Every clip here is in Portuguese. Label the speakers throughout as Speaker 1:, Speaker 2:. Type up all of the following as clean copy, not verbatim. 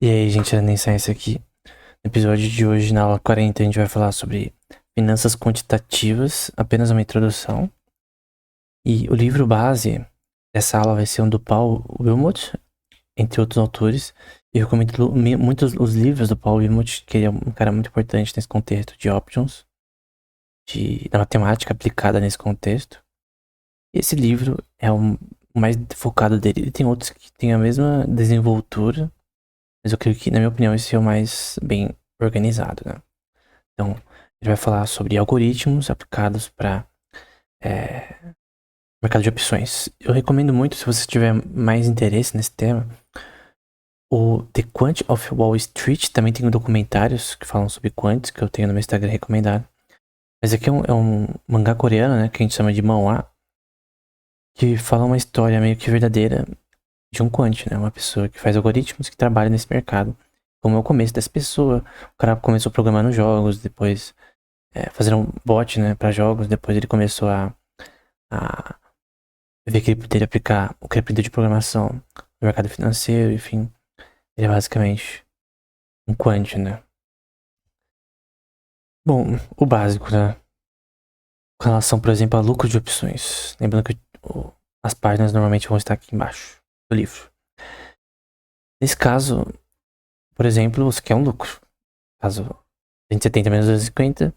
Speaker 1: E aí, gente, a Neuroscience aqui. No episódio de hoje, na aula 40, a gente vai falar sobre finanças quantitativas, apenas uma introdução. E o livro base dessa aula vai ser um do Paul Wilmot, entre outros autores. Eu recomendo muitos os livros do Paul Wilmot, que ele é um cara muito importante nesse contexto de options, da matemática aplicada nesse contexto. E esse livro é o mais focado dele. Ele tem outros que têm a mesma desenvoltura, mas eu creio que, na minha opinião, esse é o mais bem organizado, né? Então, ele vai falar sobre algoritmos aplicados para mercado de opções. Eu recomendo muito, se você tiver mais interesse nesse tema, o The Quant of Wall Street. Também tem documentários que falam sobre quants, que eu tenho no meu Instagram recomendado. Mas aqui é um mangá coreano, né, que a gente chama de manhwa, que fala uma história meio que verdadeira de um quant, né, uma pessoa que faz algoritmos que trabalha nesse mercado. Como é o começo dessa pessoa, o cara começou programando jogos, depois fazendo um bot, né, para jogos, depois ele começou a ver que ele poderia aplicar o que ele aprendeu de programação no mercado financeiro, enfim. Ele é basicamente um quant, né. Bom, o básico, né, com relação, por exemplo, a lucro de opções. Lembrando que as páginas normalmente vão estar aqui embaixo do livro. Nesse caso, por exemplo, você quer um lucro. Caso 270 menos 250,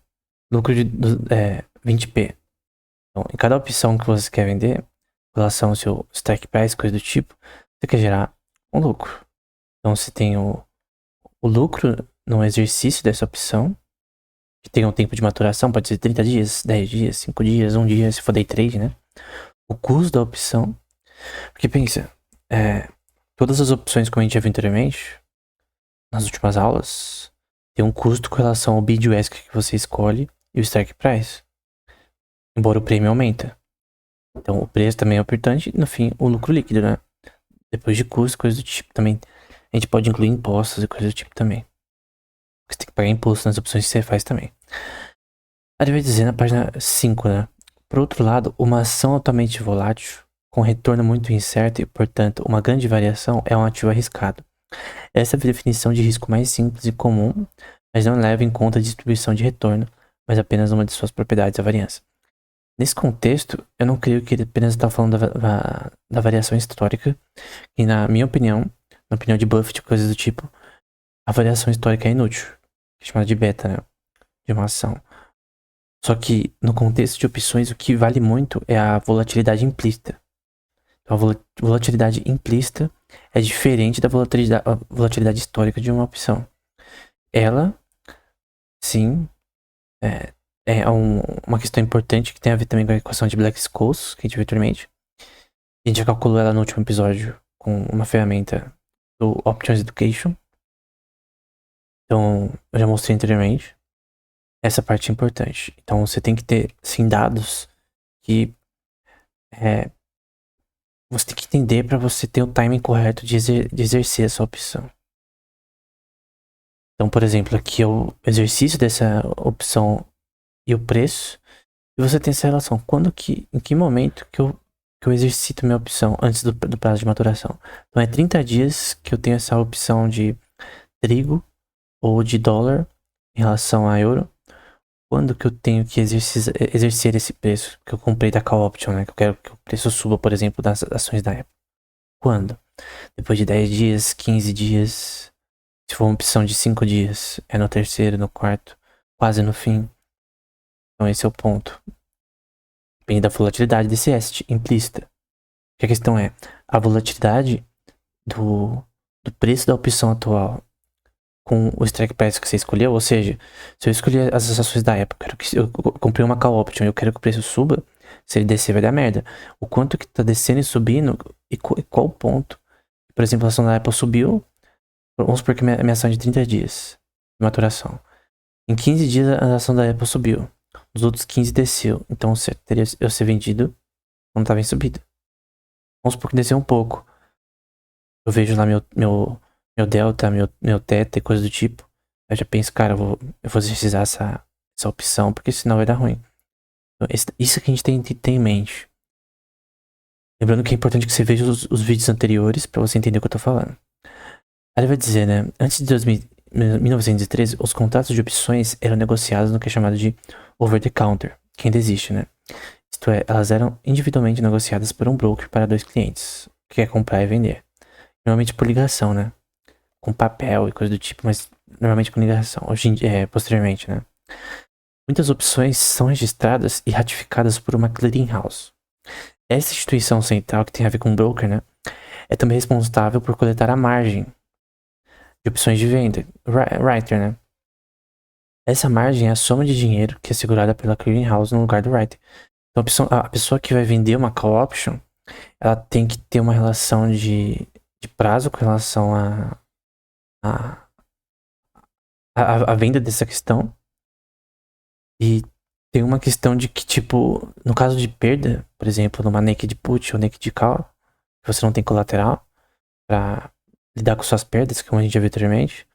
Speaker 1: lucro de 20p. Então, em cada opção que você quer vender, em relação ao seu strike price, coisa do tipo, você quer gerar um lucro. Então, você tem o lucro no exercício dessa opção, que tem um tempo de maturação, pode ser 30 dias, 10 dias, 5 dias, 1 dia, se for day trade, né? O custo da opção. Porque pensa, todas as opções, como a gente já viu anteriormente, nas últimas aulas, tem um custo com relação ao bid ask que você escolhe e o strike price. Embora o prêmio aumenta. Então o preço também é importante e no fim o lucro líquido, né? Depois de custo, coisas do tipo também. A gente pode incluir impostos e coisas do tipo também. Você tem que pagar imposto nas opções que você faz também. Aí vai dizer na página 5, né? Por outro lado, uma ação altamente volátil, com retorno muito incerto e, portanto, uma grande variação, é um ativo arriscado. Essa é a definição de risco mais simples e comum, mas não leva em conta a distribuição de retorno, mas apenas uma de suas propriedades, a variância. Nesse contexto, eu não creio que ele apenas está falando da variação histórica, e na minha opinião, na opinião de Buffett, coisas do tipo, a variação histórica é inútil, é chamada de beta, né? De uma ação. Só que, no contexto de opções, o que vale muito é a volatilidade implícita. Então, a volatilidade implícita é diferente da volatilidade histórica de uma opção. Ela, sim, uma questão importante que tem a ver também com a equação de Black-Scholes, que a gente viu anteriormente. A gente já calculou ela no último episódio com uma ferramenta do Options Education. Então, eu já mostrei anteriormente. Essa parte é importante. Então, você tem que ter, sim, dados que você tem que entender para você ter o timing correto de exercer essa opção. Então, por exemplo, aqui é o exercício dessa opção e o preço. E você tem essa relação. Em que momento que eu exercito minha opção antes do prazo de maturação? Então, é 30 dias que eu tenho essa opção de trigo ou de dólar em relação a euro. Quando que eu tenho que exercer esse preço que eu comprei da call option, né? Que eu quero que o preço suba, por exemplo, das ações da Apple. Quando? Depois de 10 dias, 15 dias. Se for uma opção de 5 dias, é no terceiro, no quarto, quase no fim. Então esse é o ponto. Depende da volatilidade desse asset implícita. Porque a questão é, a volatilidade do preço da opção atual com o strike price que você escolheu, ou seja, se eu escolher as ações da Apple, eu comprei uma call option e eu quero que o preço suba, se ele descer vai dar merda. O quanto que tá descendo e subindo e qual o ponto. Por exemplo, a ação da Apple subiu, vamos supor que minha ação é de 30 dias de maturação. Em 15 dias a ação da Apple subiu, nos outros 15 desceu, então teria eu ser vendido quando tava em subida. Vamos supor que desceu um pouco. Eu vejo lá meu delta, meu teta e coisa do tipo. Eu já penso, cara, eu vou exercitar essa opção, porque senão vai dar ruim. Então, isso que a gente tem que ter em mente. Lembrando que é importante que você veja os vídeos anteriores pra você entender o que eu tô falando. Aí ele vai dizer, né? Antes de 1913, os contratos de opções eram negociados no que é chamado de over-the-counter, que ainda existe, né? Isto é, elas eram individualmente negociadas por um broker para dois clientes, que quer comprar e vender. Normalmente por ligação, né? Com papel e coisa do tipo, mas normalmente com ligação, posteriormente, né? Muitas opções são registradas e ratificadas por uma clearing house. Essa instituição central, que tem a ver com broker, né? É também responsável por coletar a margem de opções de venda, writer, né? Essa margem é a soma de dinheiro que é segurada pela clearing house no lugar do writer. Então a pessoa que vai vender uma call option, ela tem que ter uma relação de prazo com relação a, a venda dessa questão. E tem uma questão de que, tipo, no caso de perda, por exemplo, numa naked put ou naked call, que você não tem colateral pra lidar com suas perdas, como a gente já viu anteriormente,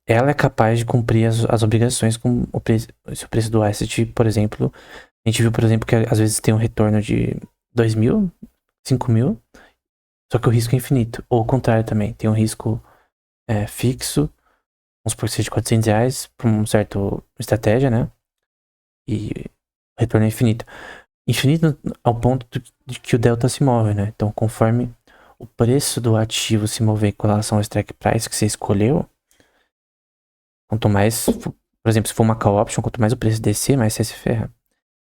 Speaker 1: ela é capaz de cumprir as obrigações com o preço do asset, por exemplo. A gente viu, por exemplo, que às vezes tem um retorno de 2 mil, 5 mil, só que o risco é infinito. Ou o contrário também, tem um risco fixo, vamos supor que seja de 400 reais, por uma certa estratégia, né? E o retorno é infinito. Infinito ao ponto de que o delta se move, né? Então, conforme o preço do ativo se mover com relação ao strike price que você escolheu, quanto mais, por exemplo, se for uma call option, quanto mais o preço descer, mais você se ferra.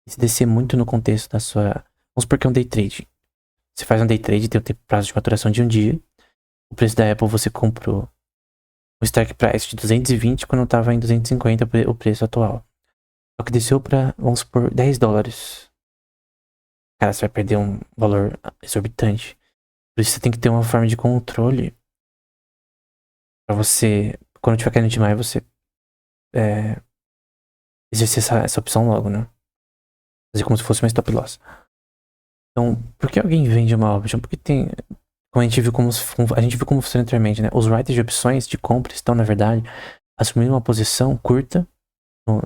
Speaker 1: E se descer muito no contexto da sua... Vamos supor que é um day trade. Você faz um day trade, tem um prazo de maturação de um dia. O preço da Apple você comprou o strike price de 220 quando estava em 250 o preço atual. Só que desceu para, vamos supor, 10 dólares. Cara, você vai perder um valor exorbitante. Por isso você tem que ter uma forma de controle pra você, quando tiver caindo demais, você exercer essa opção logo, né? Fazer como se fosse uma stop loss. Então, por que alguém vende uma option? Porque tem, como a gente viu como funciona anteriormente, né? Os writers de opções de compra estão, na verdade, assumindo uma posição curta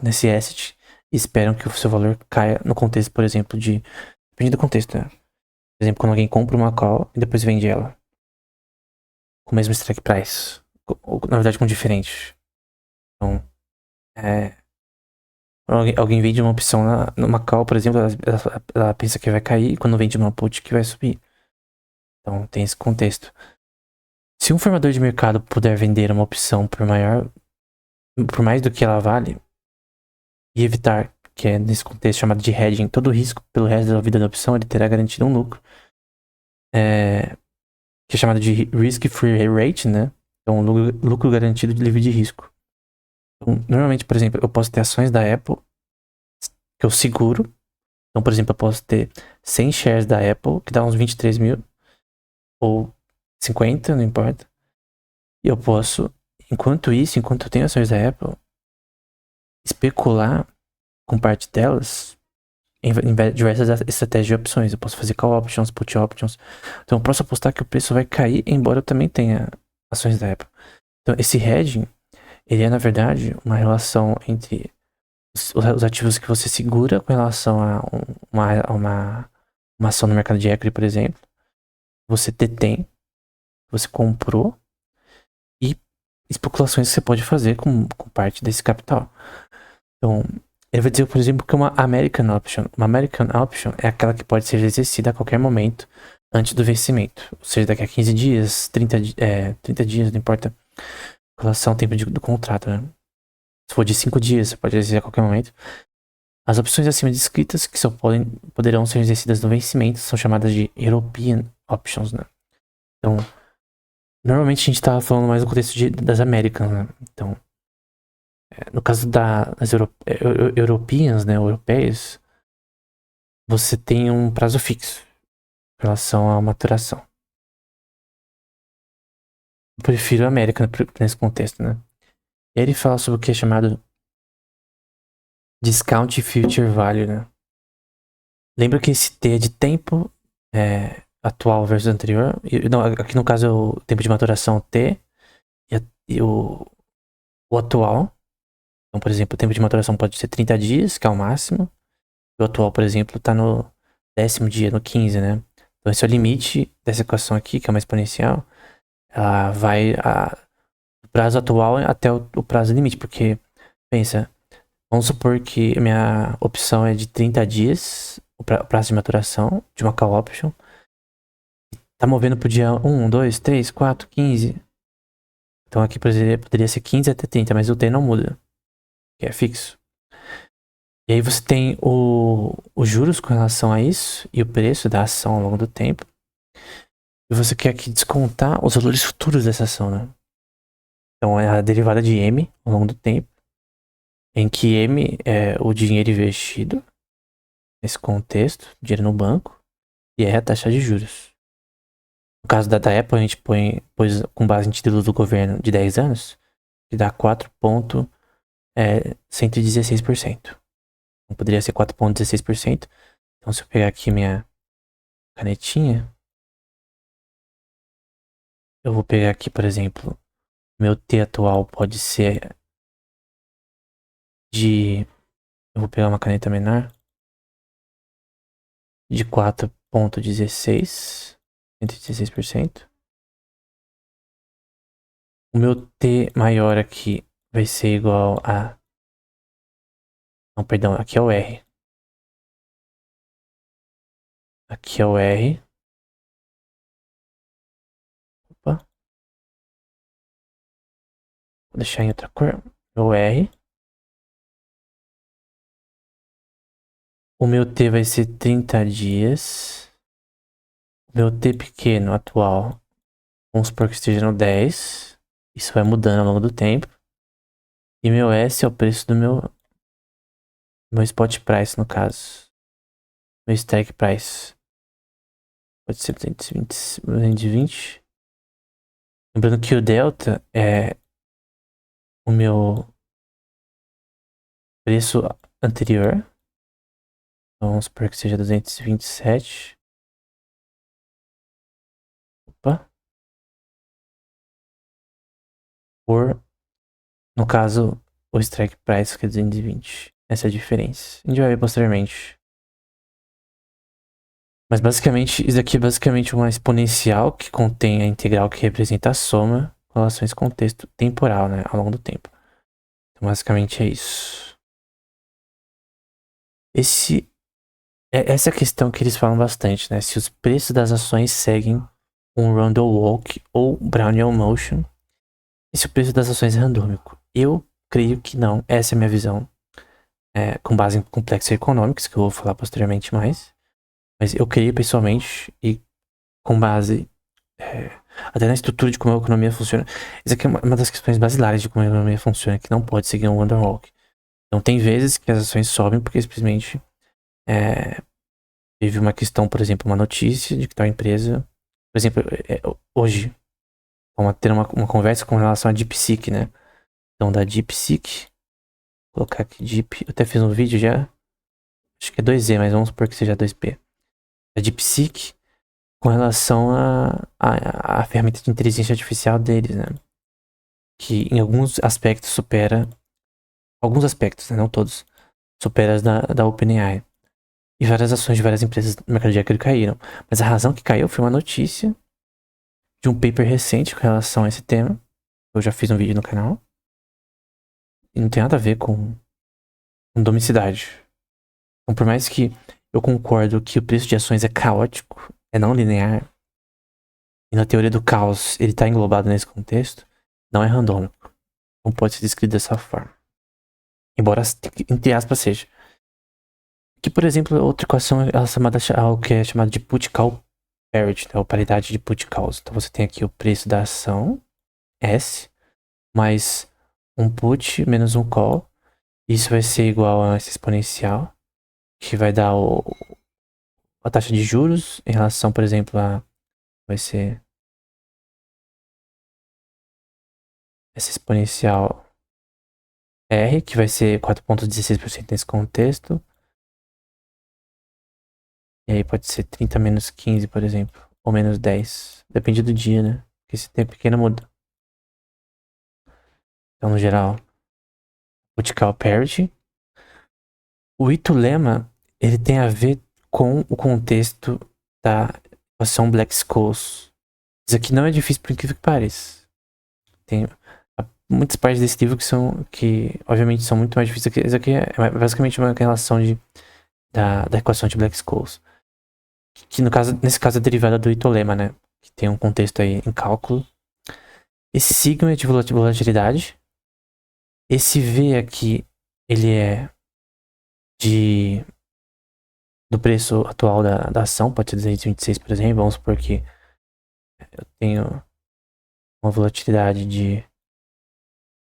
Speaker 1: nesse asset e esperam que o seu valor caia no contexto, por exemplo, depende do contexto, né? Por exemplo, quando alguém compra uma call e depois vende ela com o mesmo strike price, ou na verdade com diferente. Então, alguém vende uma opção numa call, por exemplo, ela pensa que vai cair, e quando vende uma put que vai subir. Então tem esse contexto. Se um formador de mercado puder vender uma opção por mais do que ela vale, e evitar, que é nesse contexto chamado de hedging, todo o risco pelo resto da vida da opção, ele terá garantido um lucro. Que é chamado de risk-free rate, né? Então, lucro garantido de livre de risco. Então, normalmente, por exemplo, eu posso ter ações da Apple que eu seguro. Então, por exemplo, eu posso ter 100 shares da Apple, que dá uns 23 mil, ou 50, não importa. E eu posso, enquanto eu tenho ações da Apple, especular com parte delas em diversas estratégias de opções. Eu posso fazer call options, put options. Então, eu posso apostar que o preço vai cair, embora eu também tenha ações da Apple. Então, esse hedging, ele é, na verdade, uma relação entre os ativos que você segura com relação a uma ação no mercado de equity, por exemplo. Você detém, você comprou e especulações que você pode fazer com parte desse capital. Então, ele vai dizer, por exemplo, que uma American Option. Uma American Option é aquela que pode ser exercida a qualquer momento antes do vencimento. Ou seja, daqui a 15 dias, 30 dias, não importa com relação ao tempo do contrato, né? Se for de 5 dias, você pode exercer a qualquer momento. As opções acima descritas, que só poderão ser exercidas no vencimento, são chamadas de European Options, né? Então, normalmente a gente tá falando mais no contexto das Américas, né? Então, no caso das Europeans, né, europeias, você tem um prazo fixo em relação à maturação. Eu prefiro a América nesse contexto, né? E aí ele fala sobre o que é chamado Discount Future Value, né? Lembra que esse T é de tempo atual versus anterior. Não, aqui no caso é o tempo de maturação T e o atual. Então, por exemplo, o tempo de maturação pode ser 30 dias, que é o máximo. E o atual, por exemplo, tá no 10º dia, no 15, né? Então esse é o limite dessa equação aqui, que é uma exponencial. Ela vai do prazo atual até o prazo limite, porque, pensa, vamos supor que minha opção é de 30 dias, o prazo de maturação de uma call option. Tá movendo pro dia 1, 2, 3, 4, 15. Então aqui poderia ser 15 até 30, mas o T não muda, que é fixo. E aí você tem os juros com relação a isso e o preço da ação ao longo do tempo. E você quer aqui descontar os valores futuros dessa ação, né? Então é a derivada de M ao longo do tempo, em que M é o dinheiro investido nesse contexto, dinheiro no banco, e R é a taxa de juros. No caso da Apple, a gente pôs com base em título do governo de 10 anos, que dá 4,116%. Não poderia ser 4,16%. Então, se eu pegar aqui minha canetinha, eu vou pegar aqui, por exemplo, meu T atual pode ser de. Eu vou pegar uma caneta menor de 4,16, 116%. O meu T maior aqui vai ser igual a. Não, perdão, aqui é o R. Aqui é o R. Opa. Vou deixar em outra cor. O R. O meu T vai ser 30 dias. O meu T pequeno atual, vamos supor que esteja no 10. Isso vai mudando ao longo do tempo. E meu S é o preço do meu spot price, no caso. Meu strike price. Pode ser 220. Lembrando que o delta é o meu preço anterior. Então, vamos supor que seja 227. Opa. Por, no caso, o strike price, que é 220. Essa é a diferença. A gente vai ver posteriormente. Mas basicamente, isso aqui é basicamente uma exponencial que contém a integral que representa a soma com relação a esse contexto temporal, né, ao longo do tempo. Então, basicamente é isso. Essa é a questão que eles falam bastante, né? Se os preços das ações seguem um Randall Walk ou Brownian Motion, e se o preço das ações é randômico. Eu creio que não. Essa é a minha visão, com base em Complexo Economics, que eu vou falar posteriormente mais. Mas eu creio pessoalmente, e com base até na estrutura de como a economia funciona. Isso aqui é uma das questões basilares de como a economia funciona, que não pode seguir um Underwalk. Então tem vezes que as ações sobem porque simplesmente teve uma questão, por exemplo, uma notícia de que tal empresa, por exemplo, hoje, vamos ter uma conversa com relação à DeepSeek, né? Então da DeepSeek, vou colocar aqui Deep, eu até fiz um vídeo já, acho que é 2Z, mas vamos supor que seja 2P. A DeepSeek com relação à ferramenta de inteligência artificial deles, né? Que em alguns aspectos supera, alguns aspectos, né? Não todos, supera as da OpenAI. E várias ações de várias empresas do mercado de equity caíram. Mas a razão que caiu foi uma notícia de um paper recente com relação a esse tema. Eu já fiz um vídeo no canal. E não tem nada a ver com domicidade. Então, por mais que eu concordo que o preço de ações é caótico, é não linear, e na teoria do caos ele está englobado nesse contexto, não é randômico. Não pode ser descrito dessa forma. Embora, entre aspas, seja. Que, por exemplo, outra equação é chamada algo que é chamado de put-call parity, né, ou paridade de put-calls. Então você tem aqui o preço da ação, S, mais um put menos um call. Isso vai ser igual a essa exponencial, que vai dar a taxa de juros em relação, por exemplo, a. Vai ser essa exponencial R, que vai ser 4,16% nesse contexto. E aí pode ser 30 menos 15, por exemplo. Ou menos 10. Depende do dia, né? Porque se tem pequena muda. Então, no geral, vertical parity. O Itu-lema, ele tem a ver com o contexto da equação Black-Scholes. Isso aqui não é difícil por incrível que pareça. Tem muitas partes desse livro que obviamente são muito mais difíceis. Isso aqui é basicamente uma relação da equação de Black-Scholes. Que no caso, nesse caso é derivada do Itolema, né? Que tem um contexto aí em cálculo. Esse sigma é de volatilidade. Esse V aqui, ele é do preço atual da ação, pode ser 226, por exemplo. Vamos supor que eu tenho uma volatilidade de,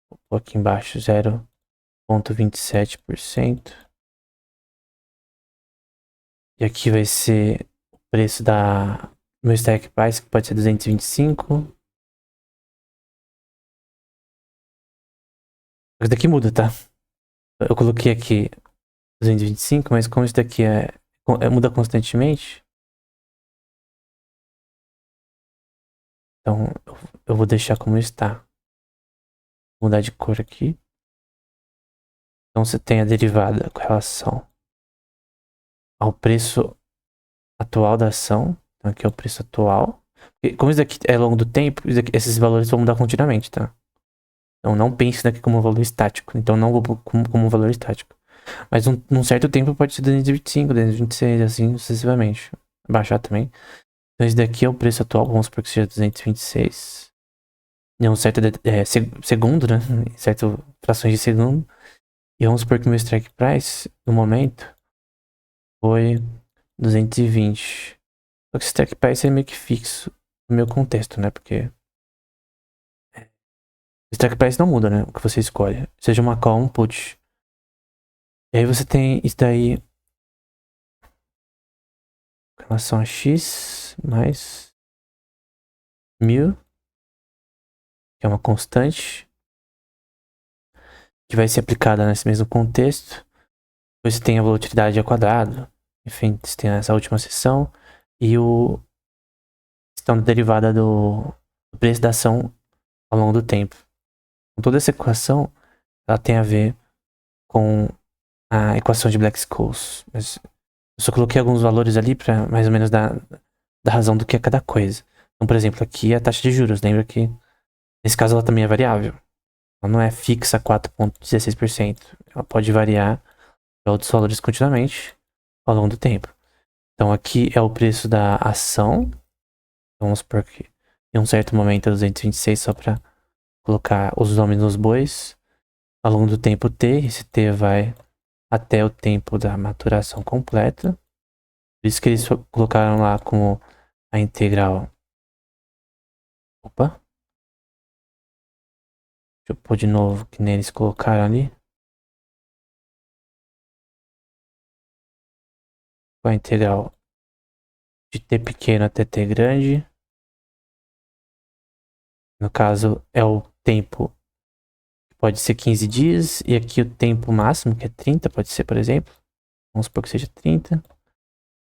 Speaker 1: vou pôr aqui embaixo, 0,27%. E aqui vai ser o preço da meu strike price, que pode ser 225. Isso daqui muda, tá? Eu coloquei aqui 225, mas como isso daqui muda constantemente, então eu vou deixar como está. Vou mudar de cor aqui. Então você tem a derivada com relação ao preço atual da ação. Então aqui é o preço atual. E como isso daqui é ao longo do tempo, esses valores vão mudar continuamente, tá? Então não pense daqui como um valor estático. Então não vou como um valor estático. Mas num certo tempo pode ser 225, 226, assim sucessivamente. Baixar também. Então esse daqui é o preço atual, vamos supor que seja 226. Em um certo segundo, né? Em certas frações de segundo. E vamos supor que o meu strike price, no momento, foi 220. Só que esse strike price é meio que fixo no meu contexto, né? Porque o strike price não muda, né? O que você escolhe. Seja uma call ou um put. E aí você tem isso daí em relação a x mais 1000, que é uma constante, que vai ser aplicada nesse mesmo contexto. Depois você tem a volatilidade ao quadrado. Enfim, você tem essa última seção. E o questão derivada do preço da ação ao longo do tempo. Então, toda essa equação ela tem a ver com a equação de Black-Scholes. Mas eu só coloquei alguns valores ali para mais ou menos dar razão do que é cada coisa. Então, por exemplo, aqui é a taxa de juros. Lembra que nesse caso ela também é variável. Ela não é fixa 4,16%. Ela pode variar para outros valores continuamente ao longo do tempo. Então aqui é o preço da ação. Vamos supor que em um certo momento é 226 só para colocar os nomes nos bois. Ao longo do tempo T, esse T vai até o tempo da maturação completa. Por isso que eles colocaram lá como a integral. Opa. Deixa eu pôr de novo que nem eles colocaram ali. A integral de T pequeno até T grande. No caso, é o tempo que pode ser 15 dias. E aqui o tempo máximo, que é 30, pode ser, por exemplo. Vamos supor que seja 30.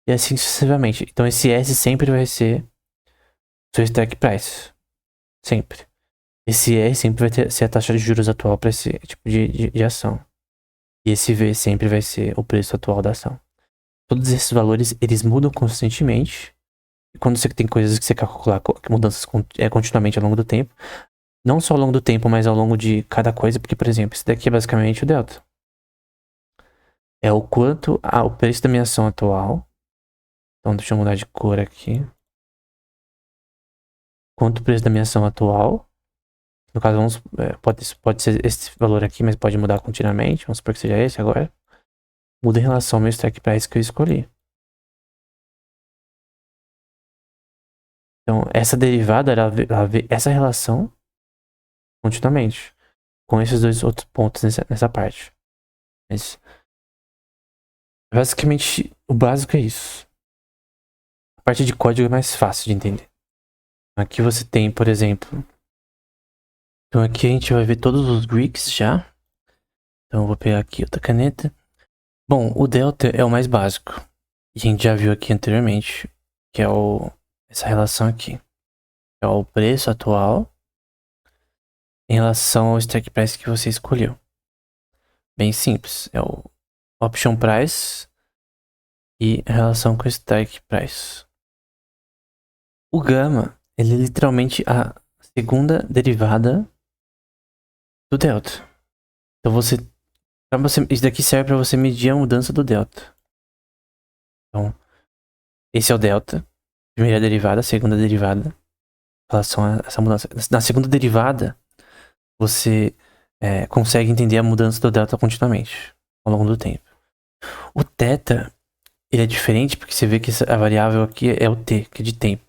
Speaker 1: E assim sucessivamente. Então esse S sempre vai ser seu strike price. Sempre. Esse R sempre vai ser a taxa de juros atual para esse tipo de ação. E esse V sempre vai ser o preço atual da ação. Todos esses valores, eles mudam constantemente. E quando você tem coisas que você quer calcular mudanças continuamente ao longo do tempo, não só ao longo do tempo, mas ao longo de cada coisa, porque, por exemplo, esse daqui é basicamente o delta. É o quanto o preço da minha ação atual. Então, deixa eu mudar de cor aqui. Quanto o preço da minha ação atual. No caso, pode ser esse valor aqui, mas pode mudar continuamente. Vamos supor que seja esse agora. Muda em relação ao meu strike price que eu escolhi. Então, essa derivada, ela vê essa relação continuamente. Com esses dois outros pontos nessa parte. Mas, basicamente, o básico é isso. A parte de código é mais fácil de entender. Aqui você tem, por exemplo... Então aqui a gente vai ver todos os Greeks já. Então eu vou pegar aqui outra caneta. Bom, o delta é o mais básico. E a gente já viu aqui anteriormente. Que é essa relação aqui. É o preço atual em relação ao strike price que você escolheu. Bem simples. É o option price e a relação com o strike price. O gama, ele é literalmente a segunda derivada do delta. Então isso daqui serve para você medir a mudança do delta. Então, esse é o delta, primeira derivada, segunda derivada, em relação a essa mudança. Na segunda derivada, você consegue entender a mudança do delta continuamente, ao longo do tempo. O θ, ele é diferente porque você vê que a variável aqui é o t, que é de tempo.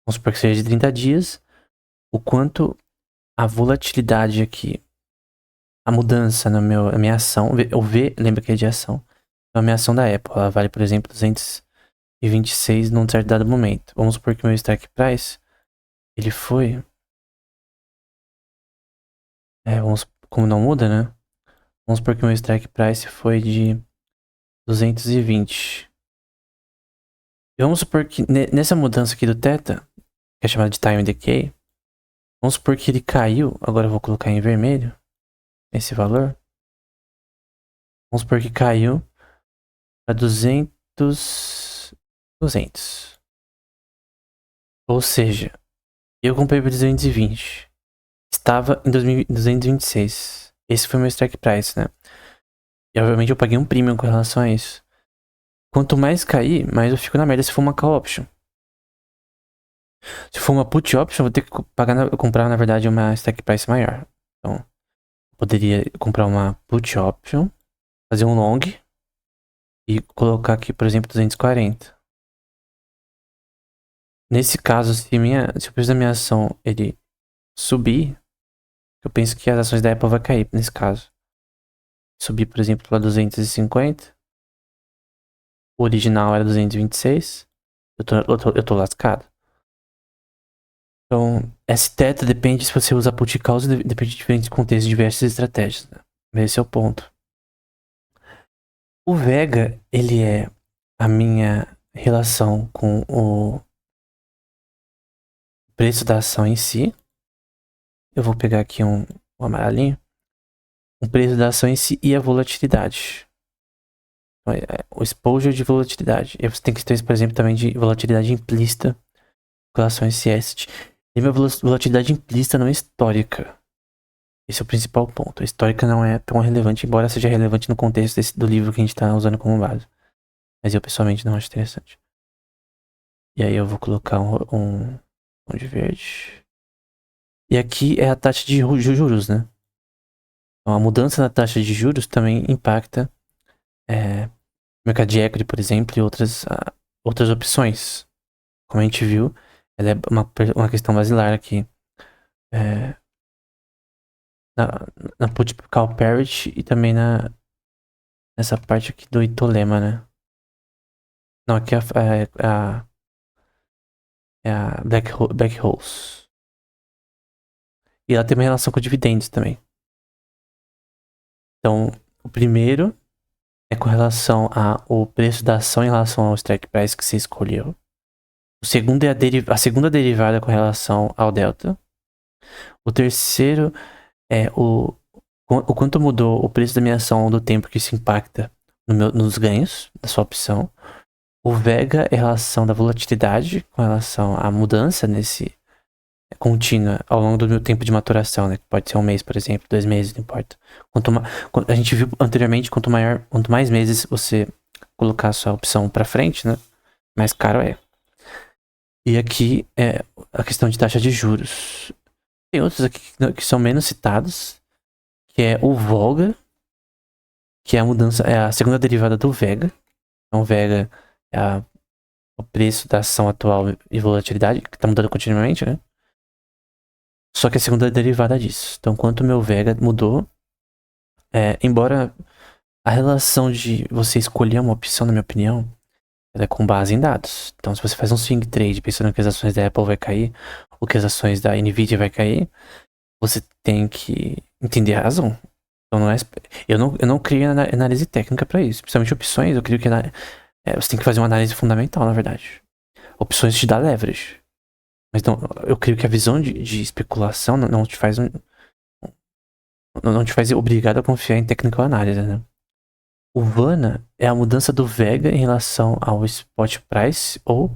Speaker 1: Vamos supor que seja de 30 dias, o quanto a volatilidade aqui, a mudança na minha ação, o V, lembra que é de ação, então a minha ação da Apple, ela vale, por exemplo, 226 num certo dado momento. Vamos supor que o meu strike price, ele foi... como não muda, né? Vamos supor que o meu strike price foi de 220. E vamos supor que nessa mudança aqui do θ, que é chamada de time decay, vamos supor que ele caiu, agora eu vou colocar em vermelho, esse valor. Vamos supor que caiu para 200. Ou seja, eu comprei por 220. Estava em 226. Esse foi meu strike price, né? E obviamente eu paguei um premium com relação a isso. Quanto mais cair, mais eu fico na merda se for uma call option. Se for uma put option, eu vou ter que comprar, na verdade, uma strike price maior. Então, eu poderia comprar uma put option, fazer um long e colocar aqui, por exemplo, 240. Nesse caso, se o preço da minha ação ele subir, eu penso que as ações da Apple vai cair nesse caso. Subir, por exemplo, para 250. O original era 226. Eu tô lascado. Então, esse θ depende se você usa put e call, depende de diferentes contextos, diversas estratégias, né? Esse é o ponto. O Vega, ele é a minha relação com o preço da ação em si. Eu vou pegar aqui um amarelinho. O preço da ação em si e a volatilidade. O exposure de volatilidade. E você tem que ter, por exemplo, também de volatilidade implícita com relação a esse asset. E minha volatilidade implícita não é histórica. Esse é o principal ponto. A histórica não é tão relevante, embora seja relevante no contexto do livro que a gente está usando como base. Mas eu pessoalmente não acho interessante. E aí eu vou colocar um de verde. E aqui é a taxa de juros, né? Então, a mudança na taxa de juros também impacta o mercado de equity, por exemplo, e outras opções. Como a gente viu, ela é uma questão basilar aqui. Na put call parity e também nessa parte aqui do Itolema, né? Não, aqui é a Black Holes. E ela tem uma relação com dividendos também. Então, o primeiro é com relação ao preço da ação em relação ao strike price que você escolheu. O segundo é a segunda derivada com relação ao delta. O terceiro é o quanto mudou o preço da minha ação ao longo do tempo, que isso impacta nos ganhos da sua opção. O Vega é a relação da volatilidade com relação à mudança contínua ao longo do meu tempo de maturação, né? Pode ser um mês, por exemplo, 2 meses, não importa. A gente viu anteriormente, quanto mais meses você colocar a sua opção para frente, né? Mais caro é. E aqui é a questão de taxa de juros. Tem outros aqui que são menos citados, que é o Volga, que é a segunda derivada do Vega. Então, o Vega é o preço da ação atual e volatilidade, que está mudando continuamente, né? Só que a segunda derivada disso. Então, quanto o meu Vega mudou, embora a relação de você escolher uma opção, na minha opinião, ela é com base em dados. Então, se você faz um swing trade pensando que as ações da Apple vai cair, ou que as ações da Nvidia vai cair, você tem que entender a razão. Então, eu não criei análise técnica para isso. Principalmente opções, eu creio que você tem que fazer uma análise fundamental, na verdade. Opções te dá leverage. Mas não, eu creio que a visão de especulação não te faz não te faz obrigado a confiar em technical análise, né? O VANA é a mudança do Vega em relação ao spot price ou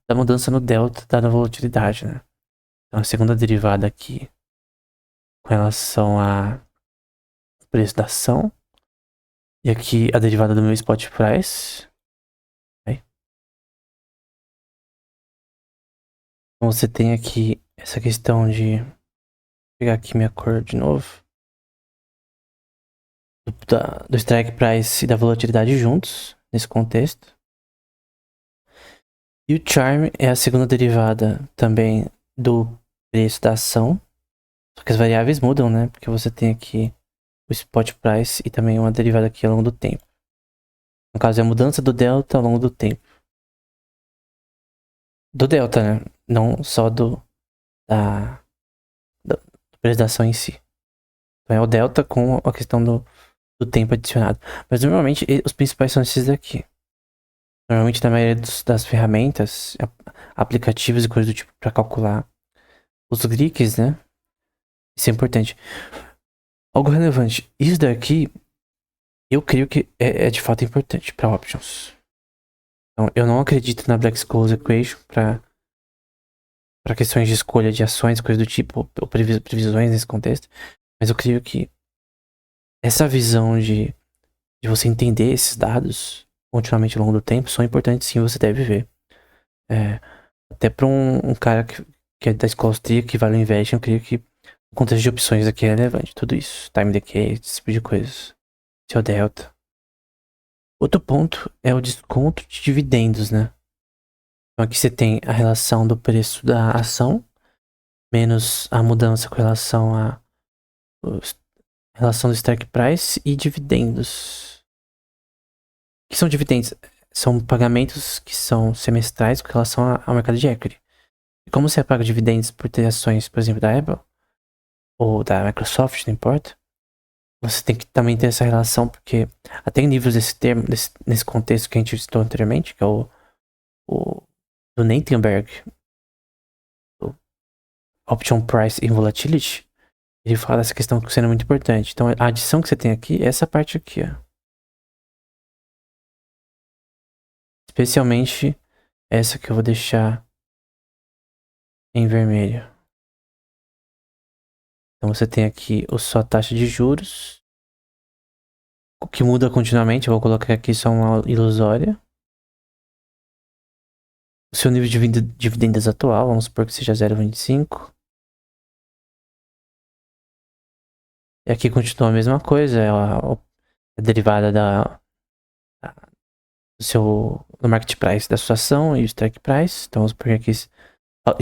Speaker 1: da mudança no delta da volatilidade, né? Então, a segunda derivada aqui com relação ao preço da ação. E aqui a derivada do meu spot price. Então você tem aqui essa questão de... Vou pegar aqui minha cor de novo. Do strike price e da volatilidade juntos, nesse contexto. E o charm é a segunda derivada também do preço da ação. Só que as variáveis mudam, né? Porque você tem aqui o spot price e também uma derivada aqui ao longo do tempo. No caso, é a mudança do delta ao longo do tempo. Do delta, né? Não só do preço da ação em si. Então é o delta com a questão do tempo adicionado. Mas normalmente os principais são esses daqui. Normalmente na maioria das ferramentas, aplicativos e coisas do tipo para calcular os GRICs, né? Isso é importante. Algo relevante. Isso daqui, eu creio que é de fato importante para options. Então, eu não acredito na Black-Scholes Equation para questões de escolha de ações, coisas do tipo, ou previsões nesse contexto. Mas eu creio que essa visão de você entender esses dados continuamente ao longo do tempo são importantes, sim, você deve ver. Até para um cara que é da escola austríaca, que vale o investing, eu creio que o contexto de opções aqui é relevante. Tudo isso. Time decay, esse tipo de coisas. Seu delta. Outro ponto é o desconto de dividendos, né? Então aqui você tem a relação do preço da ação menos a mudança com relação a relação do strike price e dividendos. O que são dividendos? São pagamentos que são semestrais com relação ao mercado de equity. E como você paga dividendos por ter ações, por exemplo, da Apple ou da Microsoft, não importa, você tem que também ter essa relação, porque até em livros desse termo, nesse contexto que a gente citou anteriormente, que é o do Nathanberg, o Option Price and Volatility, ele fala dessa questão sendo muito importante. Então a adição que você tem aqui é essa parte aqui, ó. Especialmente essa que eu vou deixar em vermelho. Então você tem aqui sua taxa de juros, o que muda continuamente, eu vou colocar aqui só uma ilusória. O seu nível de dividendos atual, vamos supor que seja 0,25. E aqui continua a mesma coisa, é a derivada do market price da sua ação e o strike price. Então vamos supor que aqui, isso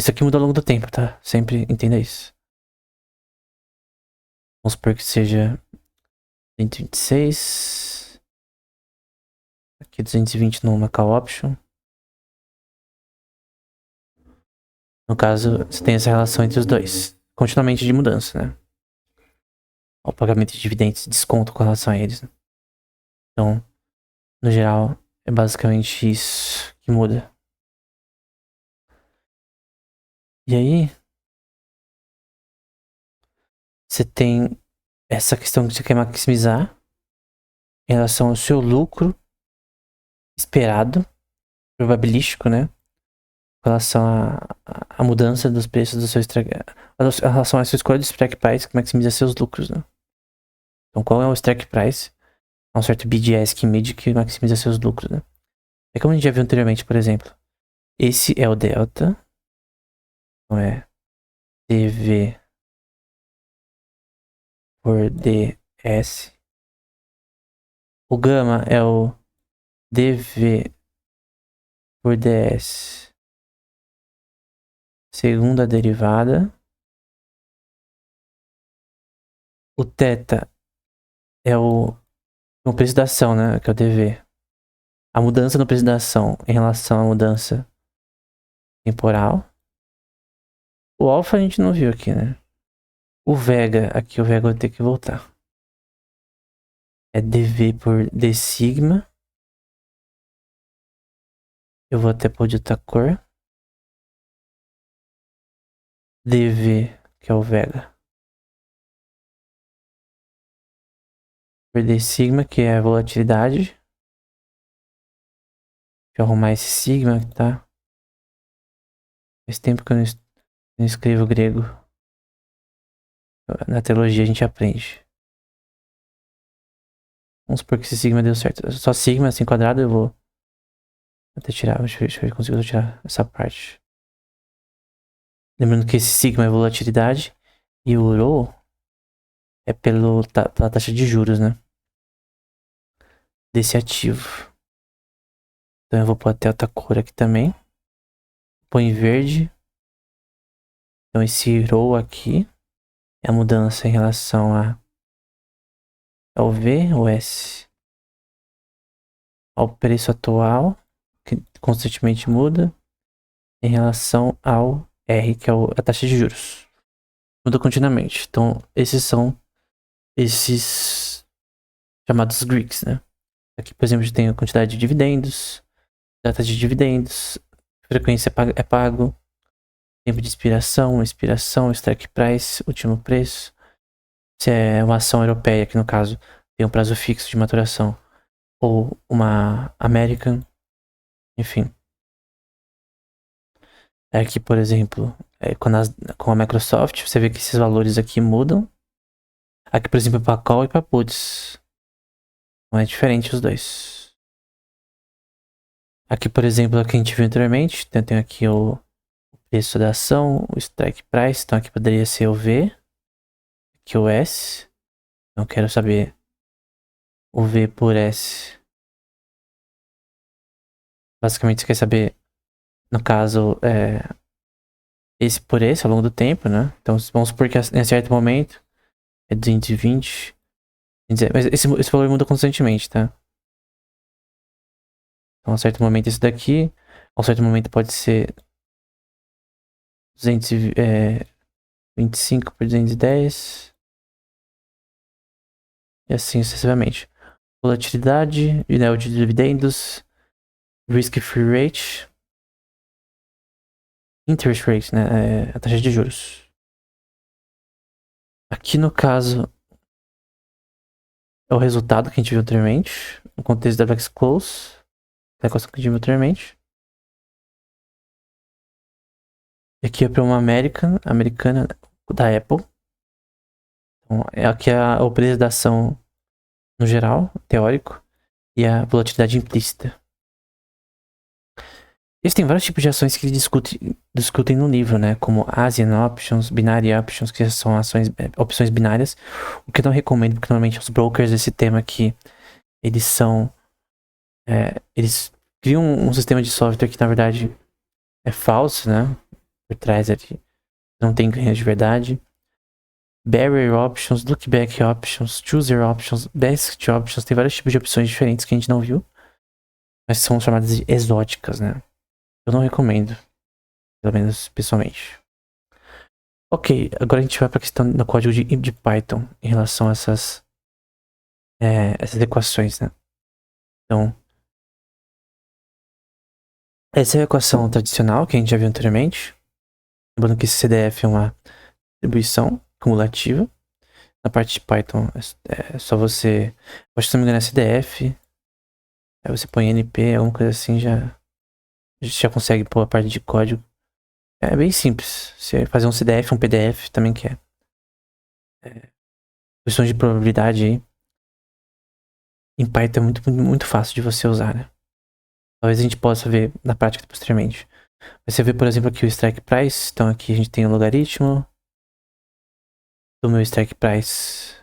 Speaker 1: aqui muda ao longo do tempo, tá? Sempre entenda isso. Vamos supor que seja 126. Aqui 220 no Macau Option. No caso, você tem essa relação entre os dois. Continuamente de mudança, né? O pagamento de dividendos, desconto com relação a eles. Né? Então, no geral, é basicamente isso que muda. E aí, você tem essa questão que você quer maximizar em relação ao seu lucro esperado, probabilístico, né? Com relação à mudança dos preços do seu strike. Em relação à sua escolha de strike price que maximiza seus lucros, né? Então, qual é o strike price? Há um certo BDS que mede que maximiza seus lucros, né? É como a gente já viu anteriormente, por exemplo. Esse é o delta. Então é dV por ds. O gama é o dV por ds segunda derivada. O θ é o preço da ação, né? Que é o dV. A mudança no preço da ação em relação à mudança temporal. O alfa a gente não viu aqui, né? O vega, aqui o vega eu vou ter que voltar. É dV por d sigma. Eu vou até pôr de outra cor. dV, que é o vega. Por d sigma, que é a volatilidade. Deixa eu arrumar esse sigma, tá? Faz tempo que eu não Não escrevo grego. Na teologia a gente aprende. Vamos supor que esse sigma deu certo. Só sigma assim quadrado eu vou até tirar. Deixa eu ver se eu consigo tirar essa parte. Lembrando que esse sigma é volatilidade e o rho é pela taxa de juros, né? Desse ativo. Então eu vou pôr até outra cor aqui também. Põe em verde. Então esse rho aqui é a mudança em relação ao V ou S. Ao preço atual, que constantemente muda, em relação ao R, que é a taxa de juros. Muda continuamente. Então esses são esses chamados Greeks, né? Aqui, por exemplo, a gente tem a quantidade de dividendos, data de dividendos, frequência é pago, tempo de expiração, strike price, último preço. Se é uma ação europeia, que no caso tem um prazo fixo de maturação, ou uma American, enfim. Aqui, por exemplo, com a Microsoft, você vê que esses valores aqui mudam. Aqui, por exemplo, para call e para puts. Não é diferente os dois. Aqui, por exemplo, aqui a gente viu anteriormente, então tem aqui o preço da ação, o strike price, então aqui poderia ser o V, aqui o S. Então eu quero saber o V por S. Basicamente você quer saber, no caso, esse por esse ao longo do tempo, né? Então vamos supor que em certo momento é 220. Mas esse valor muda constantemente, tá? Então a certo momento esse daqui, a um certo momento pode ser 225 por 210 e assim sucessivamente. Volatilidade, yield de dividendos, risk-free rate, interest rate, né? A taxa de juros. Aqui no caso é o resultado que a gente viu anteriormente, no contexto da Vex Close, que é a equação que a gente viu anteriormente. E aqui é para uma americana da Apple. Então, aqui é o preço da ação no geral, teórico, e a volatilidade implícita. Existem vários tipos de ações que eles discutem no livro, né? Como Asian Options, Binary Options, que são opções binárias. O que eu não recomendo, porque normalmente os brokers desse tema aqui, eles são... eles criam um sistema de software que, na verdade, é falso, né? Por trás ali. Não tem ganho de verdade. Barrier Options, Lookback Options, Chooser Options, Basket Options. Tem vários tipos de opções diferentes que a gente não viu. Mas são chamadas de exóticas, né? Eu não recomendo. Pelo menos pessoalmente. Ok, agora a gente vai para a questão do código de Python em relação a essas equações, né? Então, essa é a equação tradicional que a gente já viu anteriormente. Lembrando que esse CDF é uma distribuição cumulativa. Na parte de Python é só você... Acho que se não me engano é CDF. Aí você põe NP, alguma coisa assim, já consegue pôr a parte de código. É bem simples. Você fazer um CDF, um PDF também que questões de probabilidade aí. Em Python é muito, muito fácil de você usar, né? Talvez a gente possa ver na prática posteriormente. Você vê, por exemplo, aqui o strike price. Então aqui a gente tem o logaritmo do meu strike price.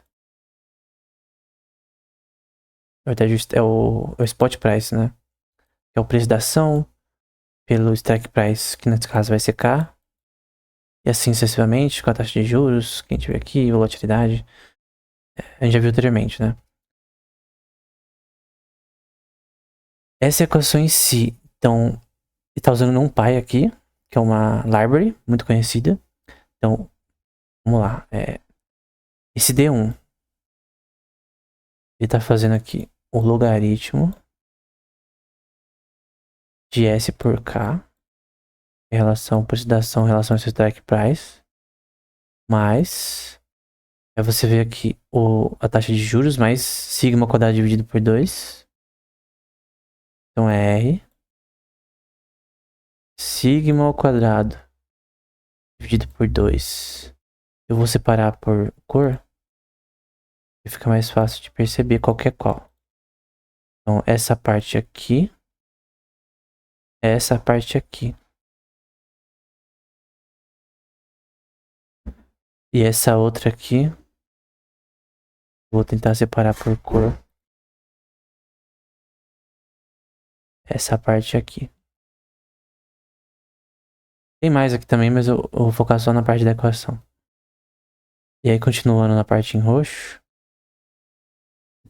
Speaker 1: Na verdade é o spot price, né? Que é o preço da ação pelo strike price, que nesse caso vai ser K. E assim sucessivamente, com a taxa de juros, que a gente vê aqui, volatilidade. A gente já viu anteriormente, né? Essa equação em si, então, está usando NumPy aqui, que é uma library muito conhecida. Então, vamos lá. Esse D1, ele está fazendo aqui o logaritmo de S por K em relação ao preço da ação em relação ao seu strike price, mais aí você vê aqui a taxa de juros mais sigma ao quadrado dividido por 2. Então é R sigma ao quadrado dividido por 2. Eu vou separar por cor. E fica mais fácil de perceber qual que é qual. Então, essa parte aqui. Essa parte aqui. E essa outra aqui. Vou tentar separar por cor. Essa parte aqui. Tem mais aqui também, mas eu vou focar só na parte da equação. E aí, continuando na parte em roxo.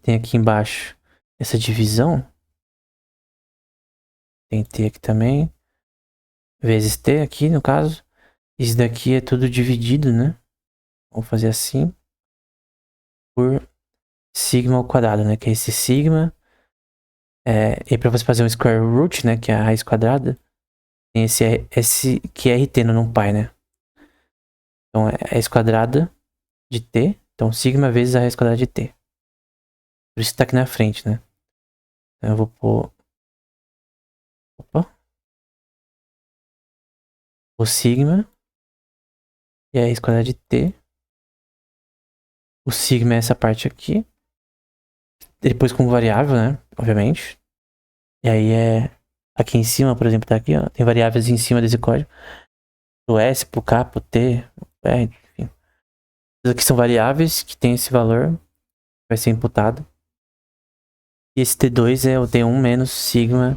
Speaker 1: Tem aqui embaixo essa divisão. Tem T aqui também. Vezes T aqui, no caso. Isso daqui é tudo dividido, né? Vou fazer assim. Por sigma ao quadrado, né? Que é esse sigma. E para você fazer um square root, né? Que é a raiz quadrada. Tem esse que é RT no NumPy, né? Então é a raiz quadrada de T. Então sigma vezes a raiz quadrada de T. Por isso que tá aqui na frente, né? Então eu vou pôr... Opa. O sigma. E a raiz quadrada de T. O sigma é essa parte aqui. Depois com variável, né? Obviamente. E aí aqui em cima, por exemplo, tá aqui, ó. Tem variáveis em cima desse código. Do S, pro K, pro T, pro R, enfim. Essas aqui são variáveis que tem esse valor. Vai ser imputado. E esse T2 é o T1 menos sigma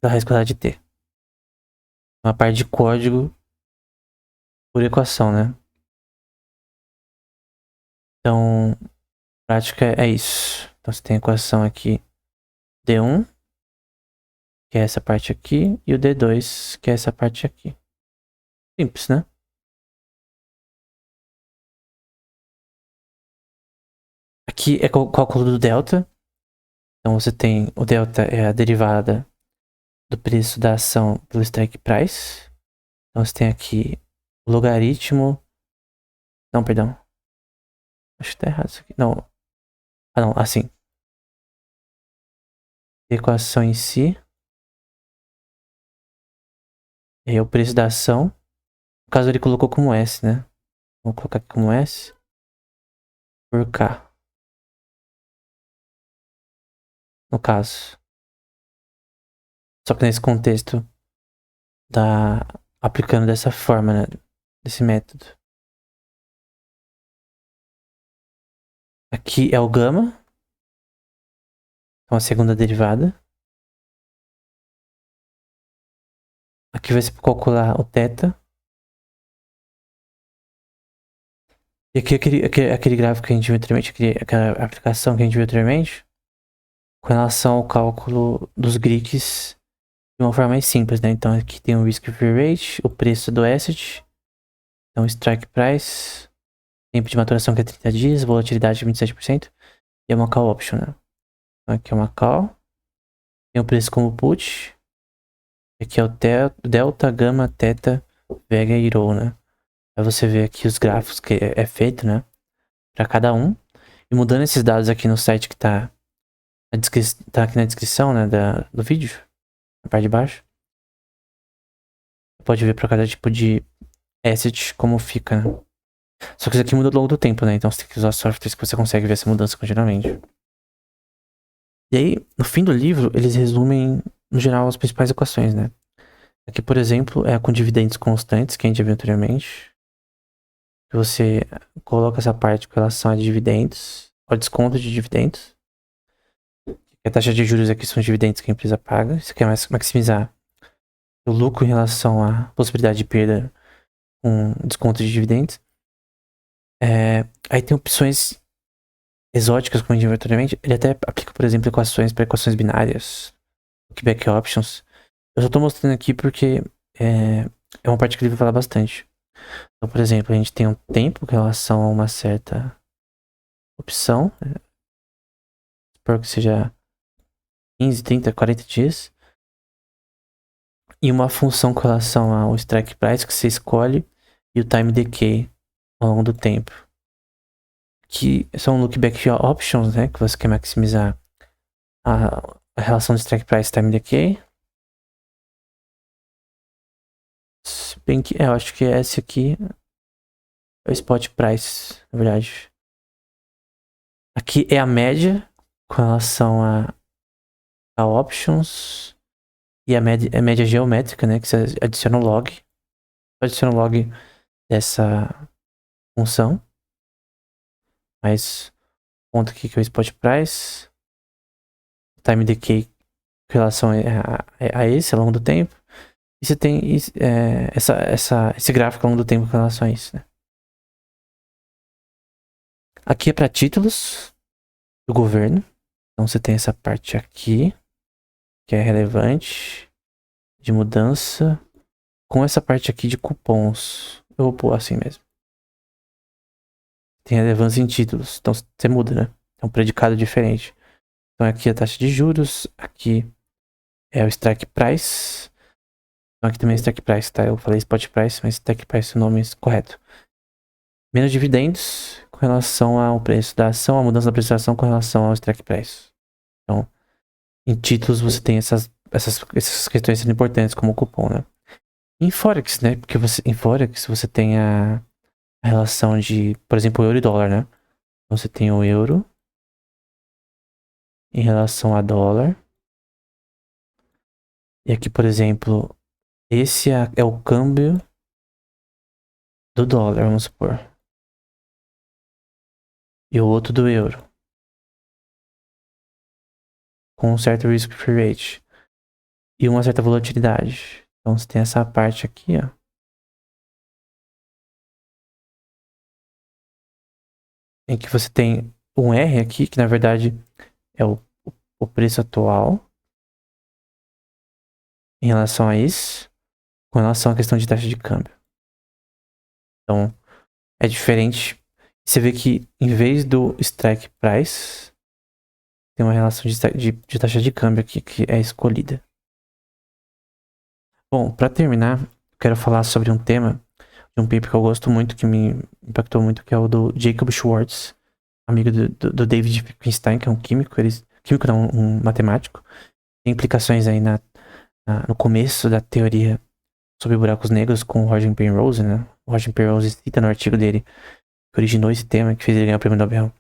Speaker 1: da raiz quadrada de T. Uma parte de código por equação, né? Então, prática é isso. Então você tem a equação aqui D1, que é essa parte aqui, e o D2, que é essa parte aqui. Simples, né? Aqui é o cálculo do delta. Então você tem o delta é a derivada do preço da ação pelo strike price. Então você tem aqui o logaritmo. Não, perdão. Acho que tá errado isso aqui. Não. Ah, não, assim. Equação em si. E aí o preço da ação. No caso ele colocou como S, né? Vou colocar aqui como S. Por K. No caso. Só que nesse contexto tá aplicando dessa forma, né? Desse método. Aqui é o gama. Então a segunda derivada. Aqui vai ser para calcular o θ. E aqui aquele gráfico que a gente viu anteriormente, aquela aplicação que a gente viu anteriormente, com relação ao cálculo dos Greeks de uma forma mais simples, né? Então aqui tem o risk-free rate, o preço do asset, então strike price, tempo de maturação que é 30 dias, volatilidade de 27% e é uma call option, né? Então aqui é uma call, tem o preço como put, aqui é o delta, gama, theta, vega e rho, né? Aí você vê aqui os gráficos que é feito, né? Para cada um. E mudando esses dados aqui no site que tá aqui na descrição, né, do vídeo, na parte de baixo. Você pode ver para cada tipo de asset como fica, né? Só que isso aqui muda ao longo do tempo, né? Então você tem que usar softwares que você consegue ver essa mudança continuamente. E aí, no fim do livro, eles resumem, no geral, as principais equações, né? Aqui, por exemplo, é a com dividendos constantes, que a gente já viu anteriormente. Você coloca essa parte com relação a dividendos, ao desconto de dividendos. A taxa de juros aqui são os dividendos que a empresa paga. Você quer maximizar o lucro em relação à possibilidade de perda com desconto de dividendos. Aí tem opções exóticas, como a gente viu anteriormente. Ele até aplica, por exemplo, equações para equações binárias, lookback options. Eu só tô mostrando aqui porque é uma parte que ele vai falar bastante. Então, por exemplo, a gente tem um tempo com relação a uma certa opção. Espero que seja 15, 30, 40 dias. E uma função com relação ao strike price que você escolhe e o time decay ao longo do tempo. Que são lookback options, né? Que você quer maximizar a relação de strike price e time decay. bem que... eu acho que esse aqui é o spot price, na verdade. Aqui é a média com relação a options. E a média geométrica, né? Que você adiciona o log. Adiciona o log dessa função. Mas ponto aqui que é o spot price. Time decay com relação a esse ao longo do tempo. E você tem esse gráfico ao longo do tempo com relação a isso, né? Aqui é para títulos do governo. Então você tem essa parte aqui, que é relevante, de mudança, com essa parte aqui de cupons. Eu vou pôr assim mesmo. Tem relevância em títulos. Então você muda, né? É um predicado diferente. Então aqui é a taxa de juros, aqui é o strike price. Então aqui também é strike price, tá? Eu falei spot price, mas strike price é o nome correto. Menos dividendos com relação ao preço da ação, a mudança da preço da ação com relação ao strike price. Então, em títulos você tem essas questões sendo importantes como o cupom, né? Em Forex, né? Porque em Forex você tem a relação de, por exemplo, euro e dólar, né? Então você tem o euro em relação a dólar. E aqui, por exemplo, esse é o câmbio do dólar, vamos supor. E o outro do euro. Com um certo risk-free rate. E uma certa volatilidade. Então você tem essa parte aqui, ó. Em que você tem um R aqui, que na verdade é o preço atual. Em relação a isso. Com relação à questão de taxa de câmbio. Então, é diferente. Você vê que em vez do strike price, tem uma relação de taxa de câmbio aqui que é escolhida. Bom, para terminar, quero falar sobre um tema de um paper que eu gosto muito, que me impactou muito, que é o do Jacob Schwartz, amigo do David Finkelstein, que é um químico, químico não, um matemático. Tem implicações aí no começo da teoria sobre buracos negros com o Roger Penrose, né? O Roger Penrose cita no artigo dele que originou esse tema, que fez ele ganhar o prêmio Nobel,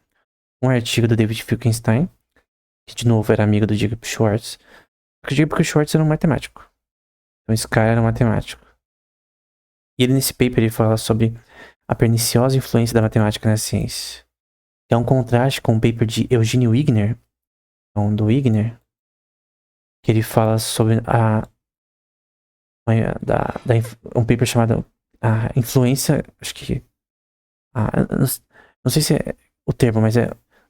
Speaker 1: um artigo do David Finkelstein, que de novo era amigo do Jacob Schwartz. Porque o Jacob Schwartz era um matemático. Então esse cara era um matemático. E ele nesse paper ele fala sobre a perniciosa influência da matemática na ciência. Que é um contraste com o paper de Eugênio Wigner, então do Wigner, que ele fala sobre um paper chamado a influência, acho que não sei se é o termo, mas é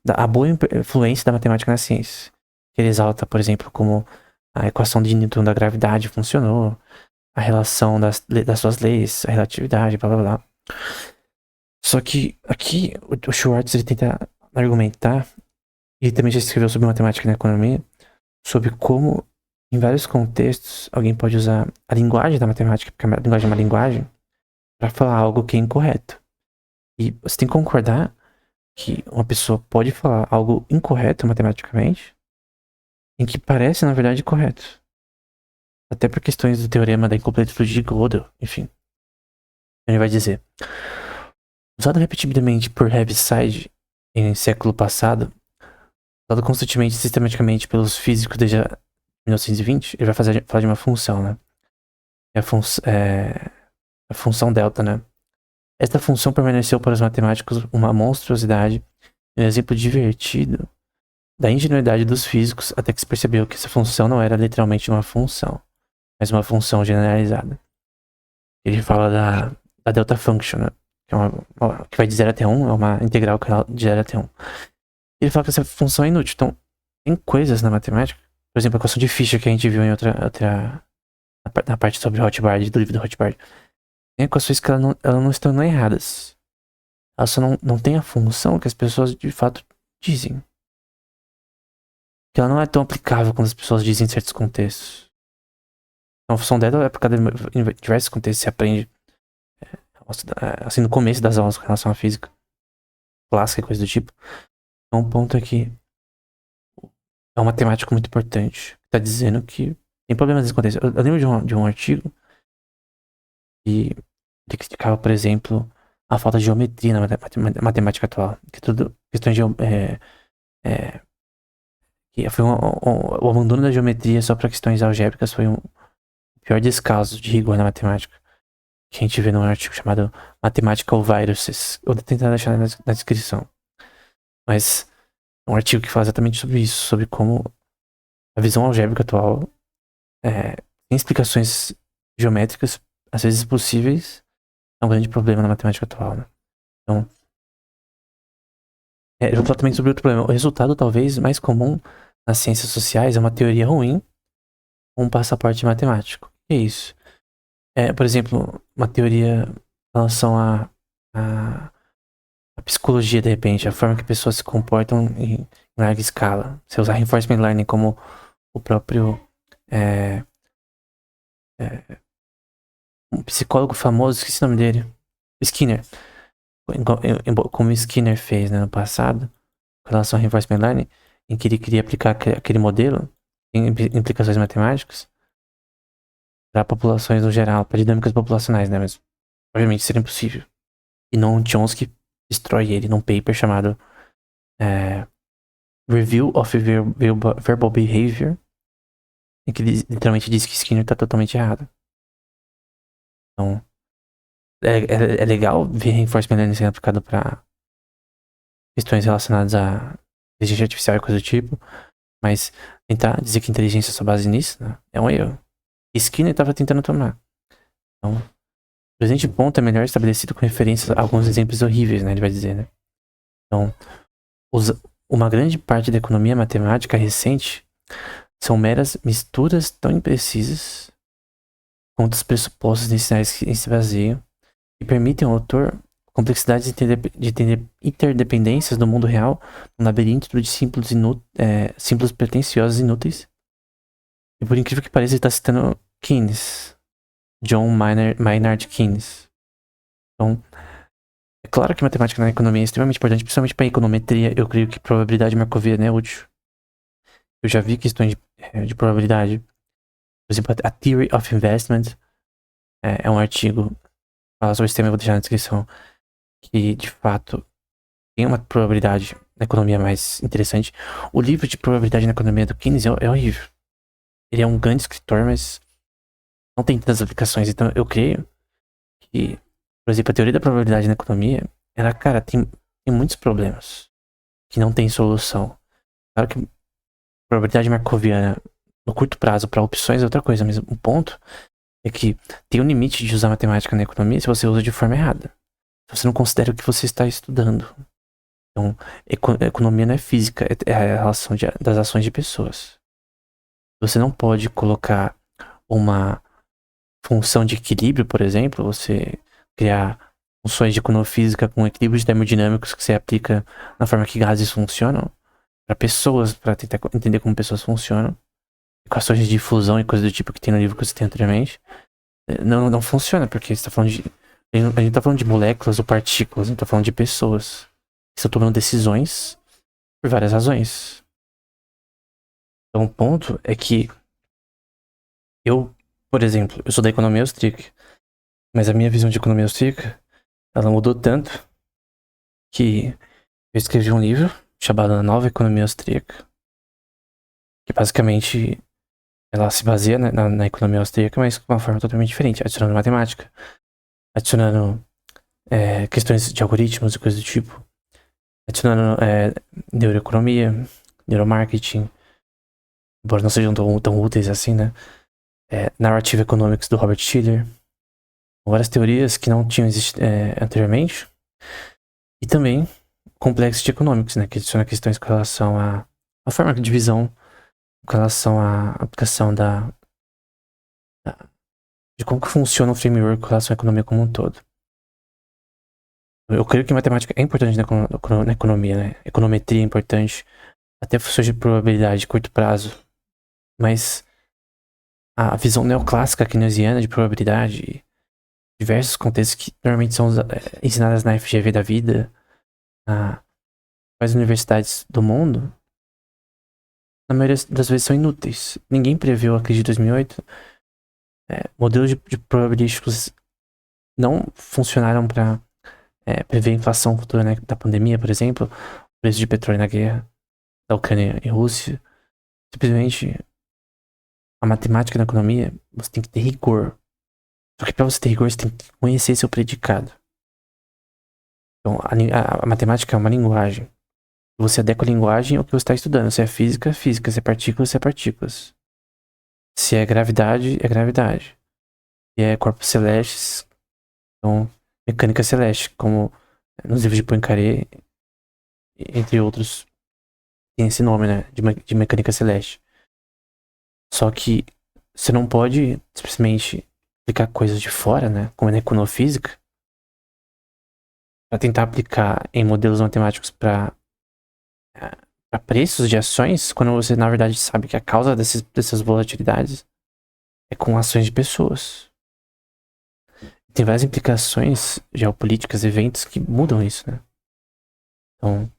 Speaker 1: a boa influência da matemática na ciência. Ele exalta, por exemplo, como a equação de Newton da gravidade funcionou, a relação das suas leis, a relatividade, blá blá blá. Só que aqui o Schwartz ele tenta argumentar, e ele também já escreveu sobre matemática na economia, sobre como em vários contextos alguém pode usar a linguagem da matemática, porque a linguagem é uma linguagem, para falar algo que é incorreto. E você tem que concordar que uma pessoa pode falar algo incorreto matematicamente, em que parece, na verdade, correto. Até por questões do teorema da incompletude de Gödel, enfim. Ele vai dizer: usado repetidamente por Heaviside em século passado, usado constantemente e sistematicamente pelos físicos desde 1920, ele vai falar de uma função, né? É a função delta, né? Esta função permaneceu para os matemáticos uma monstruosidade, um exemplo divertido da ingenuidade dos físicos, até que se percebeu que essa função não era literalmente uma função, mas uma função generalizada. Ele fala da delta function, né? Que vai de 0 até 1, é uma integral de 0 até 1. Ele fala que essa função é inútil. Então, tem coisas na matemática, por exemplo, a equação de Fischer que a gente viu em na parte sobre Rothbard, do livro do Rothbard. Tem equações que elas não estão erradas. Elas só não tem a função que as pessoas de fato dizem. Que ela não é tão aplicável quando as pessoas dizem em certos contextos. Então, a função dela é aplicada em diversos contextos. Você aprende assim no começo das aulas com relação à física clássica e coisa do tipo. Então, um ponto é que é um matemático muito importante. Tá dizendo que tem problemas nesse contexto. Eu lembro de um artigo E ele criticava, por exemplo, a falta de geometria na matemática atual. Que tudo, questões de, que foi o abandono da geometria só para questões algébricas foi um pior descaso de rigor na matemática. Que a gente vê num artigo chamado Mathematical Viruses. Eu vou tentar deixar na descrição. Mas é um artigo que fala exatamente sobre isso, sobre como a visão algébrica atual tem explicações geométricas, às vezes possíveis, é um grande problema na matemática atual, né? Então, eu vou falar também sobre outro problema. O resultado, talvez, mais comum nas ciências sociais é uma teoria ruim ou um passaporte matemático. O que é isso? Por exemplo, uma teoria em relação à psicologia, de repente, a forma que pessoas se comportam em larga escala. Você usar reinforcement learning como o próprio é, um psicólogo famoso, esqueci o nome dele, Skinner. Como Skinner fez, né, no passado, com relação ao reinforcement learning, em que ele queria aplicar aquele modelo em implicações matemáticas para populações no geral, para dinâmicas populacionais, né? Mas obviamente seria impossível. E Noam Chomsky destrói ele num paper chamado Review of Verbal Behavior, em que ele literalmente diz que Skinner está totalmente errado. Então, é legal ver reinforcement learning sendo aplicado para questões relacionadas a inteligência artificial e coisa do tipo, mas tentar dizer que inteligência é só base nisso, né, é um erro. Skinner estava tentando tomar. Então, o presente ponto é melhor estabelecido com referência a alguns exemplos horríveis, né, ele vai dizer, né. Então, uma grande parte da economia matemática recente são meras misturas tão imprecisas quanto os pressupostos iniciais que se baseiam e permitem ao autor complexidades de entender interdependências do mundo real, um labirinto de símbolos pretensiosos e inúteis. E por incrível que pareça, ele está citando Keynes, John Maynard Keynes. Então, é claro que matemática na economia é extremamente importante, principalmente para econometria. Eu creio que probabilidade marcoviana é útil. Eu já vi questões de probabilidade. Por exemplo, a Theory of Investment é um artigo que fala sobre esse tema, eu vou deixar na descrição, que de fato tem uma probabilidade na economia mais interessante. O livro de probabilidade na economia do Keynes é horrível. Ele é um grande escritor, mas não tem tantas aplicações. Então eu creio que, por exemplo, a teoria da probabilidade na economia, ela, cara, tem muitos problemas que não tem solução. Claro que probabilidade marcoviana no curto prazo para opções é outra coisa, mas o ponto é que tem um limite de usar matemática na economia se você usa de forma errada. Se você não considera o que você está estudando. Então, economia não é física, é a relação das ações de pessoas. Você não pode colocar uma função de equilíbrio, por exemplo, você criar funções de econofísica com equilíbrios termodinâmicos que você aplica na forma que gases funcionam para pessoas, para tentar entender como pessoas funcionam, equações de difusão e coisas do tipo que tem no livro que você tem anteriormente. Não funciona, porque você tá falando de. A gente tá falando de moléculas ou partículas, a gente tá falando de pessoas que estão tomando decisões por várias razões. Então, o ponto é que eu, por exemplo, eu sou da economia austríaca, mas a minha visão de economia austríaca, ela mudou tanto que eu escrevi um livro chamado A Nova Economia Austríaca, que basicamente ela se baseia na economia austríaca, mas de uma forma totalmente diferente, adicionando matemática, adicionando questões de algoritmos e coisas do tipo, adicionando neuroeconomia, neuromarketing, embora não sejam tão úteis assim, né? Narrative Economics do Robert Shiller, várias teorias que não tinham existido anteriormente, e também Complexity Economics, né? Que adiciona questões com relação à forma de divisão, com relação à aplicação de como que funciona o framework com relação à economia como um todo. Eu creio que matemática é importante na economia, né? Econometria é importante, até funções de probabilidade de curto prazo. Mas a visão neoclássica keynesiana de probabilidade, diversos contextos que normalmente são ensinadas na FGV da vida, nas universidades do mundo, na maioria das vezes são inúteis. Ninguém previu a crise de 2008. Modelos de probabilísticos não funcionaram para prever a inflação futura, né, da pandemia, por exemplo, o preço de petróleo na guerra da Ucrânia e Rússia. Simplesmente, a matemática na economia, você tem que ter rigor. Só que para você ter rigor, você tem que conhecer seu predicado. Então, a matemática é uma linguagem. Você adequa a linguagem ao que você está estudando. Se é física, é física. Se é partículas, é partículas. Se é gravidade, é gravidade. Se é corpos celestes, então, mecânica celeste, como nos livros de Poincaré, entre outros, tem esse nome, né, de mecânica celeste. Só que você não pode simplesmente aplicar coisas de fora, né, como na econofísica, para tentar aplicar em modelos matemáticos para preços de ações, quando você na verdade sabe que a causa dessas volatilidades é com ações de pessoas. Tem várias implicações geopolíticas, eventos que mudam isso, né? Então,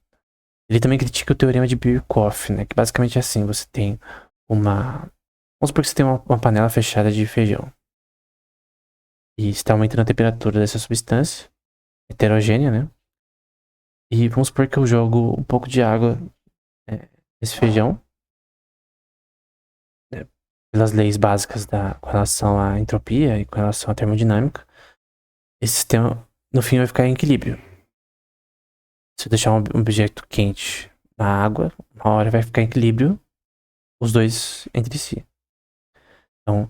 Speaker 1: ele também critica o teorema de Birkhoff, né? Que basicamente é assim, você tem uma... Vamos supor que você tem uma panela fechada de feijão. E está aumentando a temperatura dessa substância, heterogênea, né? E vamos supor que eu jogo um pouco de água nesse feijão, né, pelas leis básicas com relação à entropia e com relação à termodinâmica. Esse sistema, no fim, vai ficar em equilíbrio. Se eu deixar um objeto quente na água, uma hora vai ficar em equilíbrio os dois entre si. Então,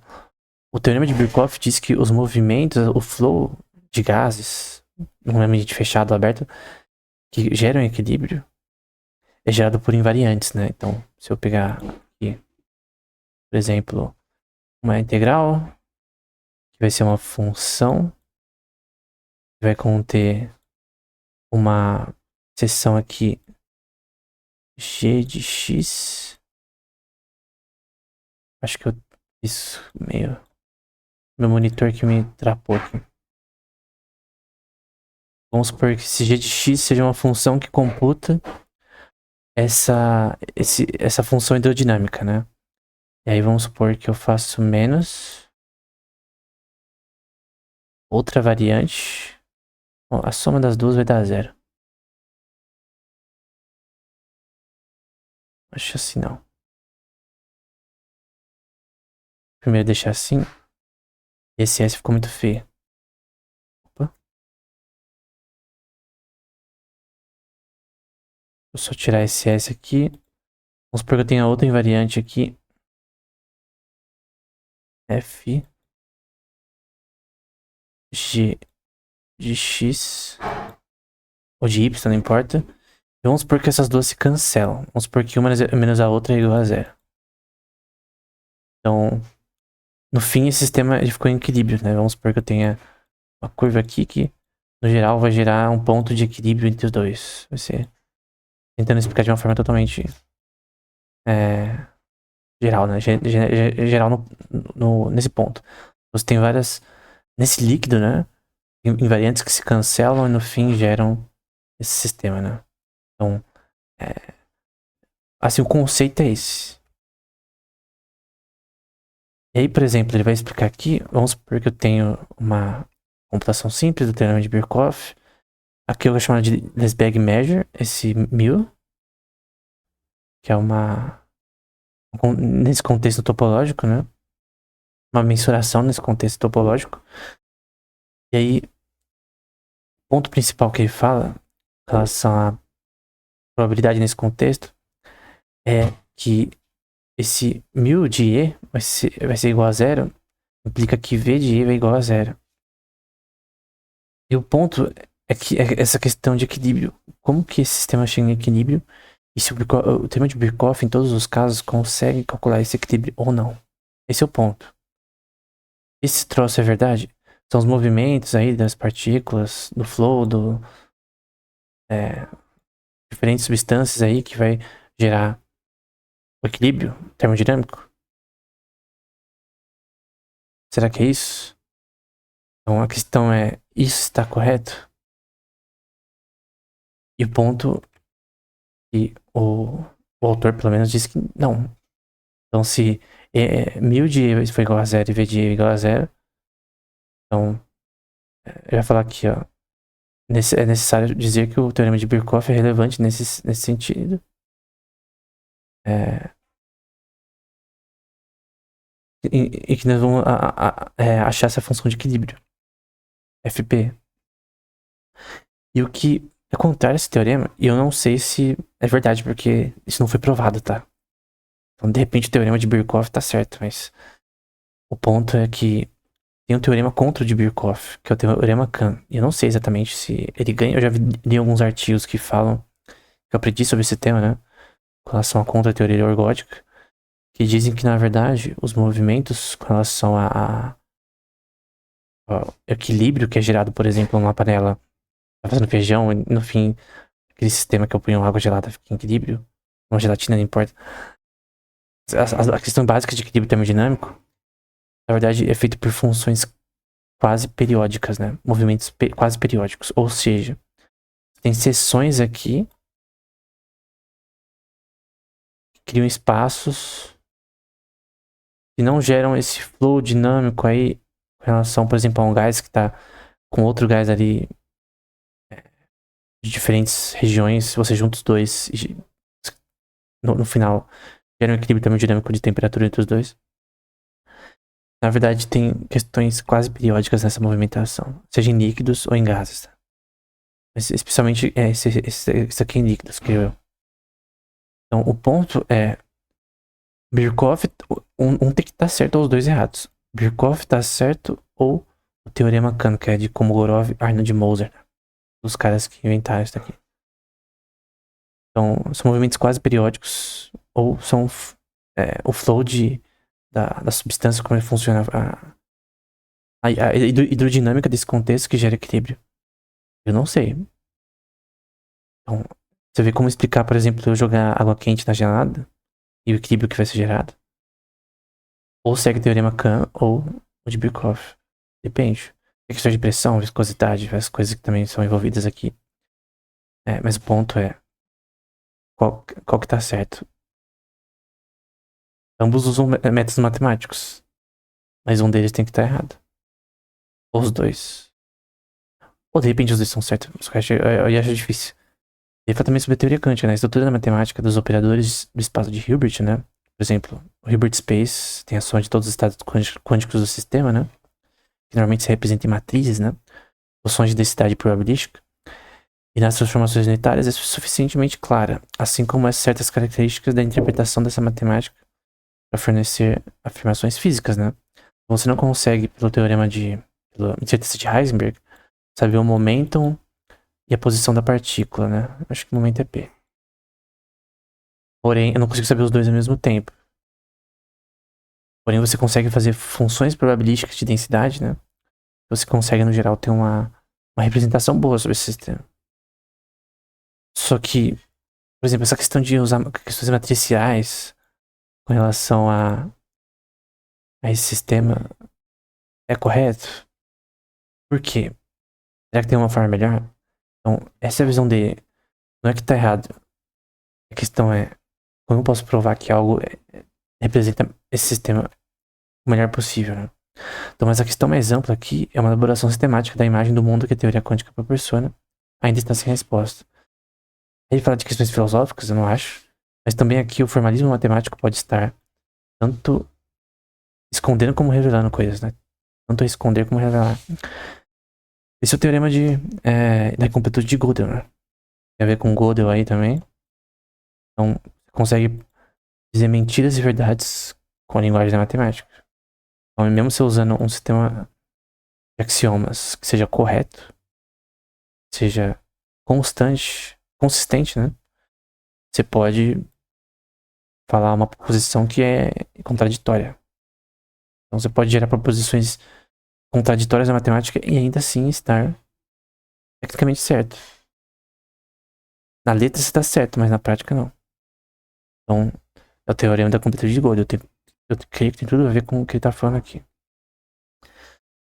Speaker 1: o teorema de Birkhoff diz que os movimentos, o flow de gases, num ambiente fechado ou aberto, que geram equilíbrio, é gerado por invariantes, né? Então, se eu pegar aqui, por exemplo, uma integral, que vai ser uma função, que vai conter uma seção aqui g de x. Acho que eu fiz meio... Meu monitor que me trapou aqui. Vamos supor que esse g de x seja uma função que computa essa função hidrodinâmica, né? E aí vamos supor que eu faço menos outra variante. Bom, a soma das duas vai dar zero. Acho assim não. Primeiro deixar assim. Esse S ficou muito feio. Opa. Vou só tirar esse S aqui. Vamos supor que eu tenha outra invariante aqui. F G de X ou de Y, não importa. E vamos supor que essas duas se cancelam. Vamos supor que uma menos a outra é igual a zero. Então, no fim, esse sistema ele ficou em equilíbrio, né? Vamos supor que eu tenha uma curva aqui que, no geral, vai gerar um ponto de equilíbrio entre os dois. Vai ser tentando explicar de uma forma totalmente geral, né? Geral nesse ponto. Você tem várias... Nesse líquido, né? Invariantes que se cancelam e no fim geram esse sistema, né? Então, assim, o conceito é esse. E aí, por exemplo, ele vai explicar aqui, vamos supor que eu tenho uma computação simples do teorema de Birkhoff. Aqui eu vou chamar de Lebesgue measure, esse 1000, que é nesse contexto topológico, né? Uma mensuração nesse contexto topológico. E aí, o ponto principal que ele fala em relação à probabilidade nesse contexto é que esse 1000 de E vai ser igual a zero, implica que V de E vai igual a zero. E o ponto é que é essa questão de equilíbrio. Como que esse sistema chega em equilíbrio? E se o teorema de Birkhoff, em todos os casos, consegue calcular esse equilíbrio ou não? Esse é o ponto. Esse troço é verdade? São os movimentos aí das partículas, do flow, diferentes substâncias aí que vai gerar o equilíbrio termodinâmico? Será que é isso? Então a questão é, isso está correto? E o ponto que o autor pelo menos disse que não. Então se 1000 de E foi igual a zero e V de E igual a zero, então Eu ia falar aqui, ó. É necessário dizer que o teorema de Birkhoff é relevante nesse sentido. E que nós vamos achar essa função de equilíbrio, FP. E o que é contrário a esse teorema, e eu não sei se é verdade, porque isso não foi provado, tá? Então, de repente, o teorema de Birkhoff tá certo, mas o ponto é que tem um teorema contra o de Birkhoff, que é o teorema Kahn. E eu não sei exatamente se ele ganha. Eu já li alguns artigos que falam, que eu aprendi sobre esse tema, né? Com relação à contra-teoria ergódica, que dizem que, na verdade, os movimentos com relação ao equilíbrio que é gerado, por exemplo, numa panela, tá fazendo feijão, e no fim, aquele sistema que eu ponho água gelada fica em equilíbrio, uma gelatina, não importa. A questão básica de equilíbrio termodinâmico, na verdade, é feito por funções quase periódicas, né? Movimentos quase periódicos. Ou seja, tem seções aqui que criam espaços que não geram esse flow dinâmico aí em relação, por exemplo, a um gás que está com outro gás ali de diferentes regiões. Se você junta os dois, no final, gera um equilíbrio termodinâmico de temperatura entre os dois. Na verdade, tem questões quase periódicas nessa movimentação, seja em líquidos ou em gases. Tá? Especialmente esse aqui em líquidos, creio eu. Então, o ponto é Birkhoff, um tem que estar certo ou os dois errados. Birkhoff tá certo ou o teorema Kahn, que é de Kolmogorov e Arnold Moser, né? Os caras que inventaram isso daqui. Então, são movimentos quase periódicos ou são o flow da substância, como ele funciona, a hidrodinâmica desse contexto que gera equilíbrio. Eu não sei. Então, você vê como explicar, por exemplo, eu jogar água quente na gelada e o equilíbrio que vai ser gerado. Ou segue o teorema Kahn ou o de Birkhoff. Depende. Tem questões de pressão, viscosidade, várias coisas que também são envolvidas aqui. Mas o ponto é qual que tá certo. Ambos usam métodos matemáticos, mas um deles tem que estar errado. Ou os dois. Ou de repente os dois são certos. Eu acho difícil. Ele fala também sobre a teoria quântica, né? A estrutura da matemática dos operadores do espaço de Hilbert, né? Por exemplo, o Hilbert Space tem a soma de todos os estados quânticos do sistema, né? Que normalmente se representa em matrizes, né? Funções de densidade probabilística. E nas transformações unitárias é suficientemente clara, assim como as certas características da interpretação dessa matemática para fornecer afirmações físicas, né? Você não consegue, pela incerteza de Heisenberg, saber o momentum e a posição da partícula, né? Acho que o momento é P. Porém, eu não consigo saber os dois ao mesmo tempo. Porém, você consegue fazer funções probabilísticas de densidade, né? Você consegue, no geral, ter uma representação boa sobre esse sistema. Só que, por exemplo, essa questão de usar questões matriciais com relação a esse sistema é correto? Por quê? Será que tem uma forma melhor? Então, essa é a visão dele. Não é que tá errado. A questão é como eu posso provar que algo representa esse sistema o melhor possível, né? Então, mas a questão mais ampla aqui é uma elaboração sistemática da imagem do mundo que a teoria quântica proporciona, ainda está sem resposta. Ele fala de questões filosóficas, eu não acho, mas também aqui o formalismo matemático pode estar tanto escondendo como revelando coisas, né? Tanto esconder como revelar. Esse é o teorema da incompletude de Gödel, né? Tem a ver com Gödel aí também. Então, você consegue dizer mentiras e verdades com a linguagem da matemática. Então, mesmo você usando um sistema de axiomas que seja correto, seja consistente, né? Você pode falar uma proposição que é contraditória. Então, você pode gerar proposições contraditórias na matemática e ainda assim estar tecnicamente certo. Na letra você está certo, mas na prática não. Então, é o teorema da completude de Gödel. Eu creio que tem tudo a ver com o que ele está falando aqui.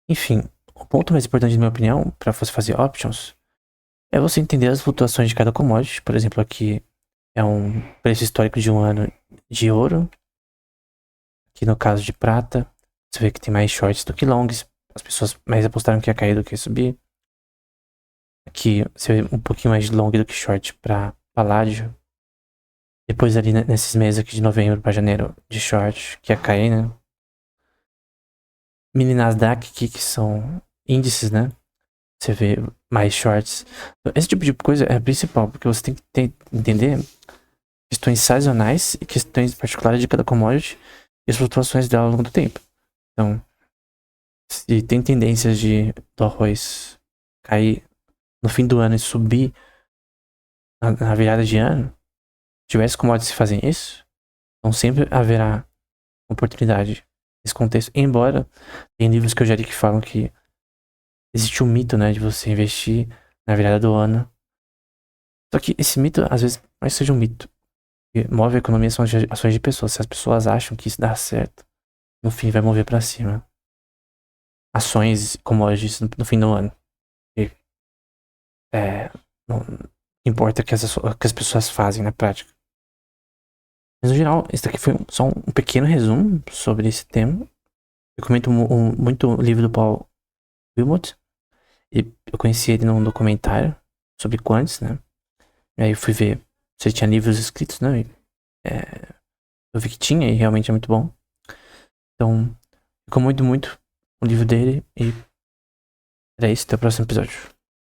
Speaker 1: Enfim, o ponto mais importante, na minha opinião, para você fazer options, é você entender as flutuações de cada commodity. Por exemplo, aqui é um preço histórico de um ano de ouro. Aqui no caso de prata, você vê que tem mais shorts do que longs. as pessoas mais apostaram que ia cair do que ia subir. Que ser um pouquinho mais long do que short pra Paládio. Depois ali nesses meses aqui de novembro pra janeiro de short, que ia cair, né? Mini Nasdaq aqui, que são índices, né? Você vê mais shorts. Esse tipo de coisa é a principal, porque você tem que entender questões sazonais e questões particulares de cada commodity e as flutuações dela ao longo do tempo. Então, se tem tendências do arroz cair no fim do ano e subir na virada de ano, tivesse commodities que fazem isso, então sempre haverá oportunidade nesse contexto. Embora tem livros que eu já li que falam que existe um mito, né, de você investir na virada do ano. Só que esse mito, às vezes, não seja um mito. O que move a economia são as ações de pessoas. Se as pessoas acham que isso dá certo, no fim vai mover pra cima. Ações, commodities no fim do ano. E, não importa o que as pessoas fazem na prática. Mas no geral, esse daqui foi só um pequeno resumo sobre esse tema. Eu comento muito o livro do Paul Wilmot. E eu conheci ele num documentário sobre quants, né? E aí eu fui ver se ele tinha livros escritos, né? E, eu vi que tinha e realmente é muito bom. Então, recomendo muito o livro dele e era isso. Até o próximo episódio.